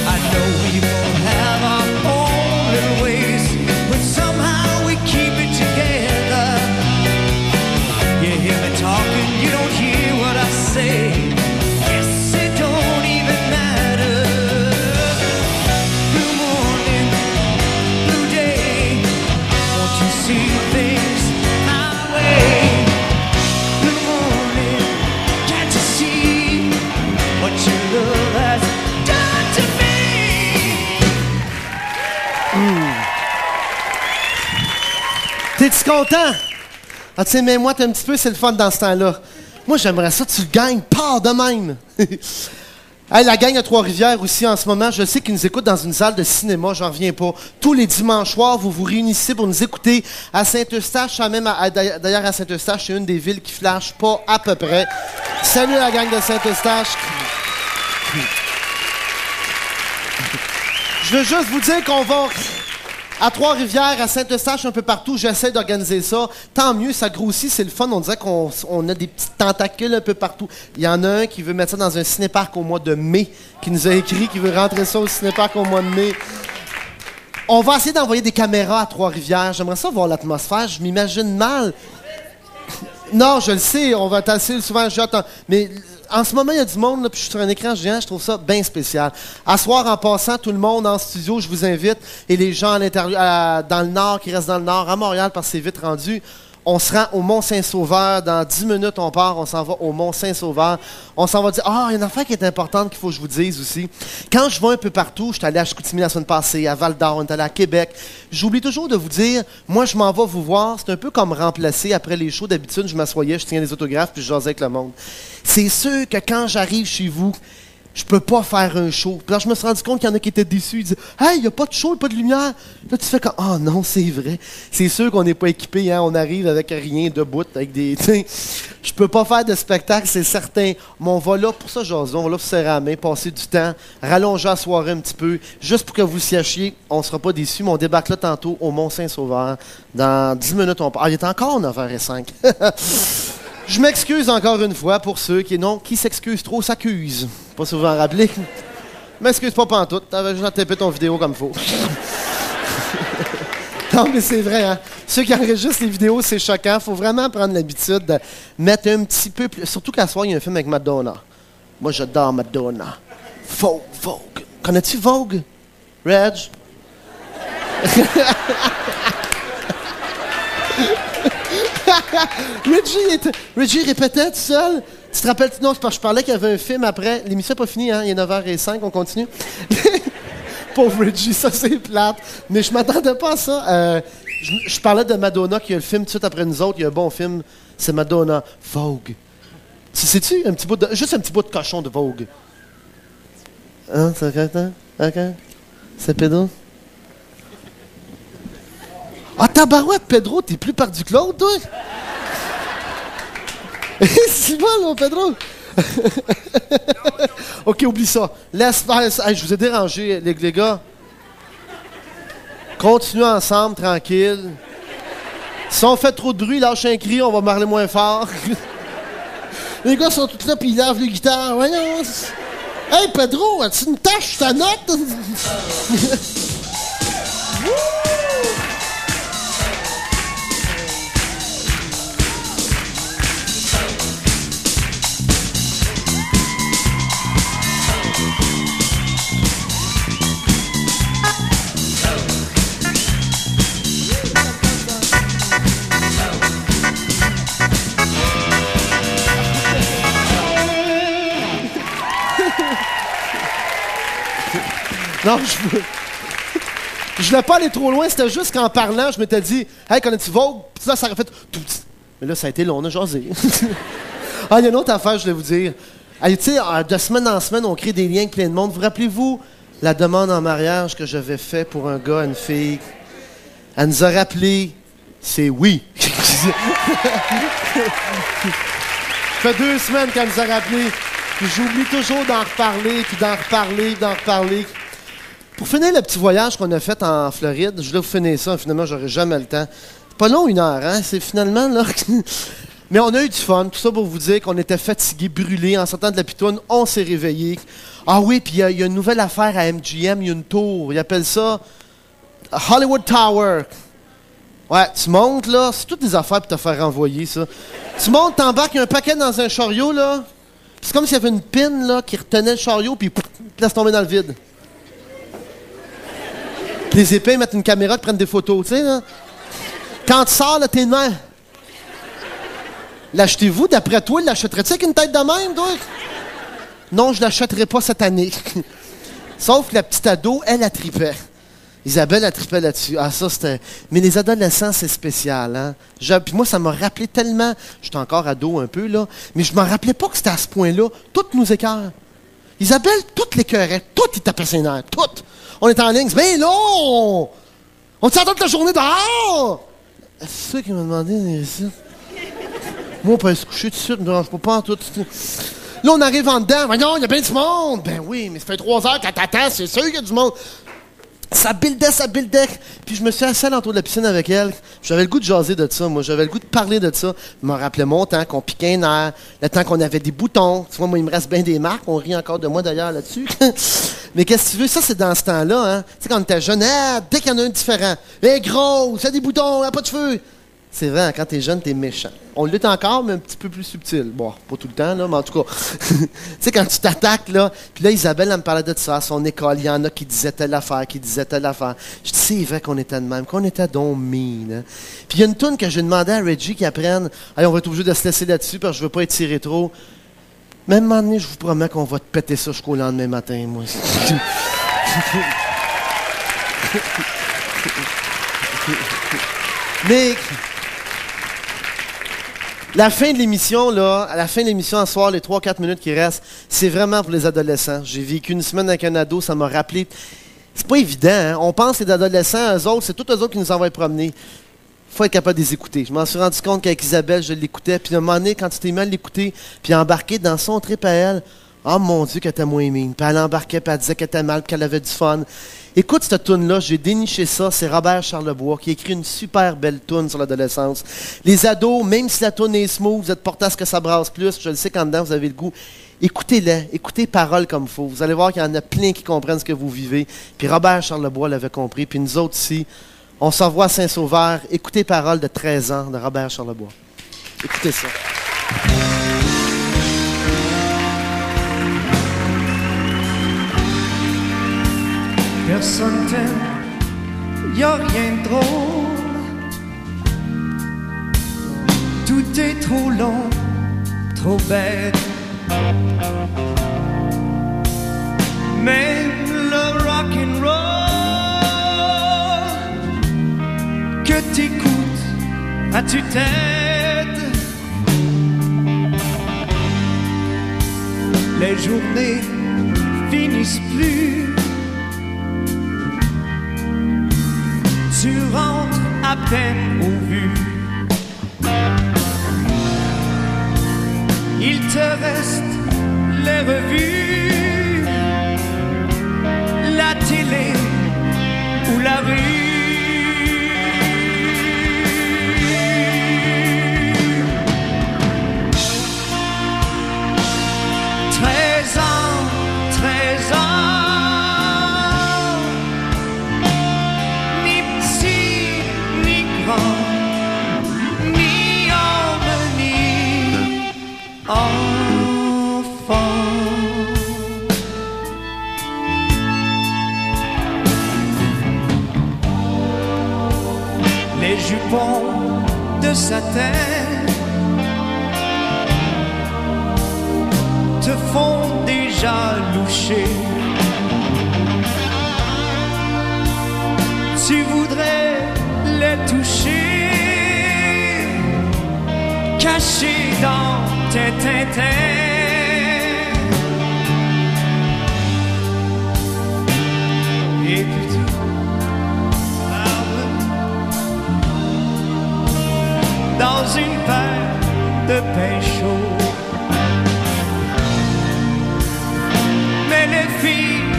Speaker 14: I know we both have our own little ways, but somehow we keep it together. You hear me talking, you don't hear what I say. Yes, it don't even matter. Blue morning, blue day, won't you see things?
Speaker 2: T'es-tu content? Ah, tu sais, mais moi, t'es un petit peu, c'est le fun dans ce temps-là. Moi, j'aimerais ça, tu le gagnes, pas de même. Hey, la gang à Trois-Rivières aussi, en ce moment, je sais qu'ils nous écoutent dans une salle de cinéma, j'en reviens pas. Tous les dimanches soirs, vous vous réunissez pour nous écouter à Saint-Eustache, d'ailleurs à Saint-Eustache, c'est une des villes qui flash pas à peu près. Salut la gang de Saint-Eustache. Je veux juste vous dire qu'on va à Trois-Rivières, à Saint-Eustache, un peu partout. J'essaie d'organiser ça. Tant mieux, ça grossit, c'est le fun. On dirait qu'on a des petits tentacules un peu partout. Il y en a un qui veut mettre ça dans un cinéparc au mois de mai, qui nous a écrit qu'il veut rentrer ça au cinéparc au mois de mai. On va essayer d'envoyer des caméras à Trois-Rivières. J'aimerais ça voir l'atmosphère. Je m'imagine mal. Non, je le sais, on va tasser souvent, j'attends. Mais en ce moment, il y a du monde, là, puis je suis sur un écran géant, je trouve ça bien spécial. À soir, en passant, tout le monde en studio, je vous invite, et les gens à l'intérieur, dans le Nord, qui restent dans le Nord, à Montréal, parce que c'est vite rendu. On se rend au Mont-Saint-Sauveur. Dans 10 minutes, on part. On s'en va au Mont-Saint-Sauveur. On s'en va dire, il y a une affaire qui est importante qu'il faut que je vous dise aussi. Quand je vais un peu partout, je suis allé à Chicoutimi la semaine passée, à Val-d'Or, on est allé à Québec. J'oublie toujours de vous dire, moi, je m'en vais vous voir. C'est un peu comme remplacer après les shows. D'habitude, je m'assoyais, je tiens les autographes, puis je jasais avec le monde. C'est sûr que quand j'arrive chez vous, je peux pas faire un show. Puis là, je me suis rendu compte qu'il y en a qui étaient déçus. Ils disaient, hey, il n'y a pas de show, il n'y a pas de lumière. Là, tu fais comme, non, c'est vrai. C'est sûr qu'on n'est pas équipé, hein. On arrive avec rien de bout, avec des. Je peux pas faire de spectacle, c'est certain. Mais on va là pour ça, jaser. On va là pour serrer la main, passer du temps, rallonger la soirée un petit peu, juste pour que vous sachiez, on ne sera pas déçus, mais on débarque là tantôt au Mont-Saint-Sauveur. Dans 10 minutes, on part. Il est encore 9h05. Je m'excuse encore une fois pour ceux qui s'excusent trop, s'accusent. Pas souvent rappelé. M'excuse pas pantoute, t'avais juste tapé ton vidéo comme faut. Non, mais c'est vrai, hein. Ceux qui enregistrent les vidéos, c'est choquant. Faut vraiment prendre l'habitude de mettre un petit peu plus. Surtout qu'à soir, il y a un film avec Madonna. Moi, j'adore Madonna. Vogue. Connais-tu Vogue? Reg? Reggie répétait tout seul. Tu te rappelles? Non, c'est parce que je parlais qu'il y avait un film après. L'émission n'est pas finie, hein? Il est 9h05, on continue. Pauvre Reggie, ça c'est plate. Mais je m'attendais pas à ça. Je parlais de Madonna, qui a le film tout de suite après nous autres. Il y a un bon film, c'est Madonna. Vogue. Sais-tu? Juste un petit bout de cochon de Vogue. Hein? C'est correct, hein? OK. C'est pédo? Ah, tabarouette, Pedro, t'es plus perdu que l'autre, toi? C'est bon, mon Pedro? OK, oublie ça. Laisse faire. Hey, je vous ai dérangé, les gars. Continuez ensemble, tranquille. Si on fait trop de bruit, lâche un cri, on va parler moins fort. Les gars sont tous là, puis ils lavent les guitares. Voyons. Hey, Pedro, as-tu une tâche, ta note? Non, je voulais pas aller trop loin, c'était juste qu'en parlant, je m'étais dit, hey, connais-tu Vogue? Puis là, ça aurait fait tout. Mais là, ça a été long, on a jasé. Il y a une autre affaire, je voulais vous dire. Tu sais, de semaine en semaine, on crée des liens avec plein de monde. Vous rappelez-vous la demande en mariage que j'avais fait pour un gars, une fille? Elle nous a rappelé, c'est oui. Ça fait 2 semaines qu'elle nous a rappelé. Puis j'oublie toujours d'en reparler. Pour finir le petit voyage qu'on a fait en Floride, je voulais vous finir ça, finalement, j'aurais jamais le temps. Pas long, 1 heure, hein? C'est finalement, là... Mais on a eu du fun, tout ça pour vous dire qu'on était fatigués, brûlés, en sortant de la pitoune, on s'est réveillés. Ah oui, puis il y a une nouvelle affaire à MGM, il y a une tour, ils appellent ça Hollywood Tower. Ouais, tu montes, là, c'est toutes des affaires pour te faire renvoyer, ça. Tu montes, t'embarques, il y a un paquet dans un chariot, là, c'est comme s'il y avait une pine, là, qui retenait le chariot, puis te laisse tomber dans le vide. Les épées mettent une caméra qui prennent des photos, tu sais, là. Quand tu sors, là, t'es de même. L'achetez-vous? D'après toi, l'achèterais-tu avec une tête de même, toi? Non, je l'achèterai pas cette année. Sauf que la petite ado, elle tripait. Isabelle, elle tripait là-dessus. Ah, ça, c'était... Mais les adolescents, c'est spécial, hein? Puis moi, ça m'a rappelé tellement... J'étais encore ado un peu, là. Mais je m'en rappelais pas que c'était à ce point-là. Toutes nous écœurent. Isabelle, toutes l'écœurait. Toutes, il tapait ses nerfs. Toutes. On est en ligne. Mais non! On t'attend toute la journée dehors! C'est ça qui m'a demandé ici. Moi, on peut se coucher tout de suite. Je ne pas en tout. Là, on arrive en dedans. Voyons, il y a bien du monde. Ben oui, mais ça fait 3 heures qu'elle t'attend. C'est sûr qu'il y a du monde. Ça buildait. Puis je me suis assis à l'entour de la piscine avec elle. J'avais le goût de jaser de ça, moi. J'avais le goût de parler de ça. Je me rappelais mon temps, qu'on piquait un air, le temps qu'on avait des boutons. Tu vois, moi, il me reste bien des marques. On rit encore de moi, d'ailleurs, là-dessus. Mais qu'est-ce que tu veux? Ça, c'est dans ce temps-là, hein. Tu sais, quand on était jeune, dès qu'il y en a un différent. Elle est grosse, elle a des boutons, elle n'a pas de cheveux. C'est vrai, hein, quand t'es jeune, t'es méchant. On lutte encore, mais un petit peu plus subtil. Bon, pas tout le temps, là, mais en tout cas. Tu sais, quand tu t'attaques, là, puis là, Isabelle, elle me parlait de ça à son école. Il y en a qui disaient telle affaire, qui disaient telle affaire. Je dis, c'est vrai qu'on était de même, qu'on était donc mean. Hein. Puis il y a une toune que j'ai demandé à Reggie qui apprenne. Allez, on va être obligé de se laisser là-dessus parce que je veux pas être tiré trop. Mais à un moment donné, je vous promets qu'on va te péter ça jusqu'au lendemain matin, moi. Mais la fin de l'émission, là, à la fin de l'émission, ce soir, les 3-4 minutes qui restent, c'est vraiment pour les adolescents. J'ai vécu une semaine avec un ado, ça m'a rappelé. C'est pas évident, hein? On pense que les adolescents, eux autres, c'est tous eux autres qui nous envoient promener. Faut être capable de les écouter. Je m'en suis rendu compte qu'avec Isabelle, je l'écoutais. Puis à un moment donné, quand tu t'es mis à l'écouter, puis embarqué dans son trip à elle, oh mon Dieu, qu'elle était moins mine. Puis elle embarquait, puis elle disait qu'elle était mal, puis qu'elle avait du fun. Écoute cette toune-là, j'ai déniché ça, c'est Robert Charlebois qui a écrit une super belle toune sur l'adolescence. Les ados, même si la toune est smooth, vous êtes portés à ce que ça brasse plus, je le sais qu'en dedans vous avez le goût, écoutez-les, écoutez les paroles comme il faut. Vous allez voir qu'il y en a plein qui comprennent ce que vous vivez. Puis Robert Charlebois l'avait compris, puis nous autres ici, on s'envoie à Saint-Sauveur, écoutez les paroles de 13 ans de Robert Charlebois. Écoutez ça.
Speaker 14: Personne t'aime, y a rien de drôle. Tout est trop long, trop bête. Même le rock'n'roll que t'écoutes à tue-tête. Les journées finissent plus. Tu rentres à peine au but. Il te reste les revues, la télé ou la rue. 13 ans. Les jupons de satin te font déjà loucher. Tu voudrais les toucher, cachés dans tes tintins. Et puis tu parles dans une paire de pain chaud. Mais les filles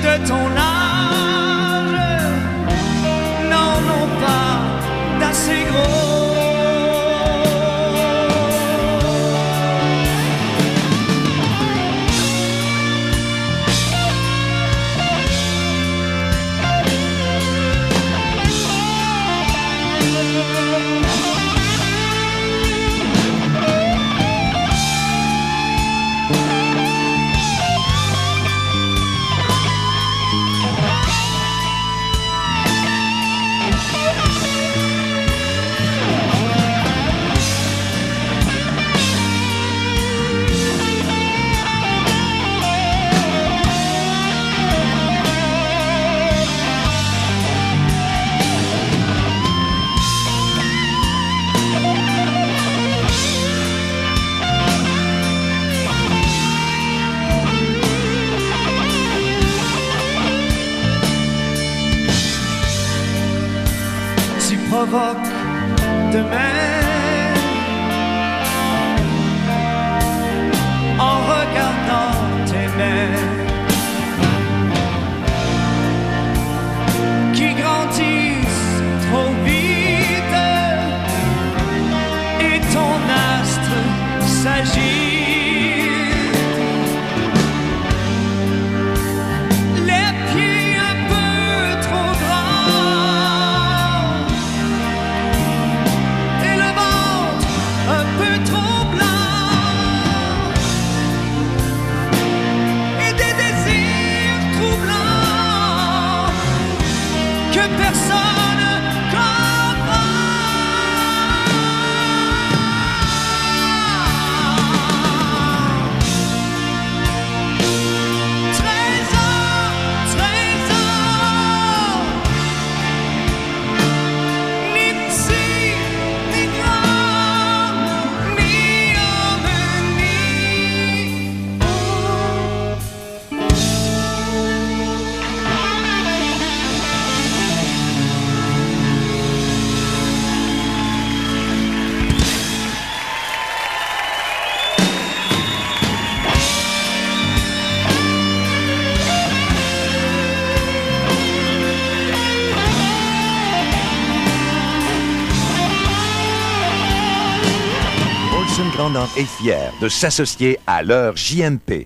Speaker 14: de ton âge n'en ont pas d'assez gros. Provoque demain en regardant tes mains qui grandissent trop vite et ton astre s'agite. Les pieds un peu trop grands
Speaker 1: est fier de s'associer à l'heure JMP.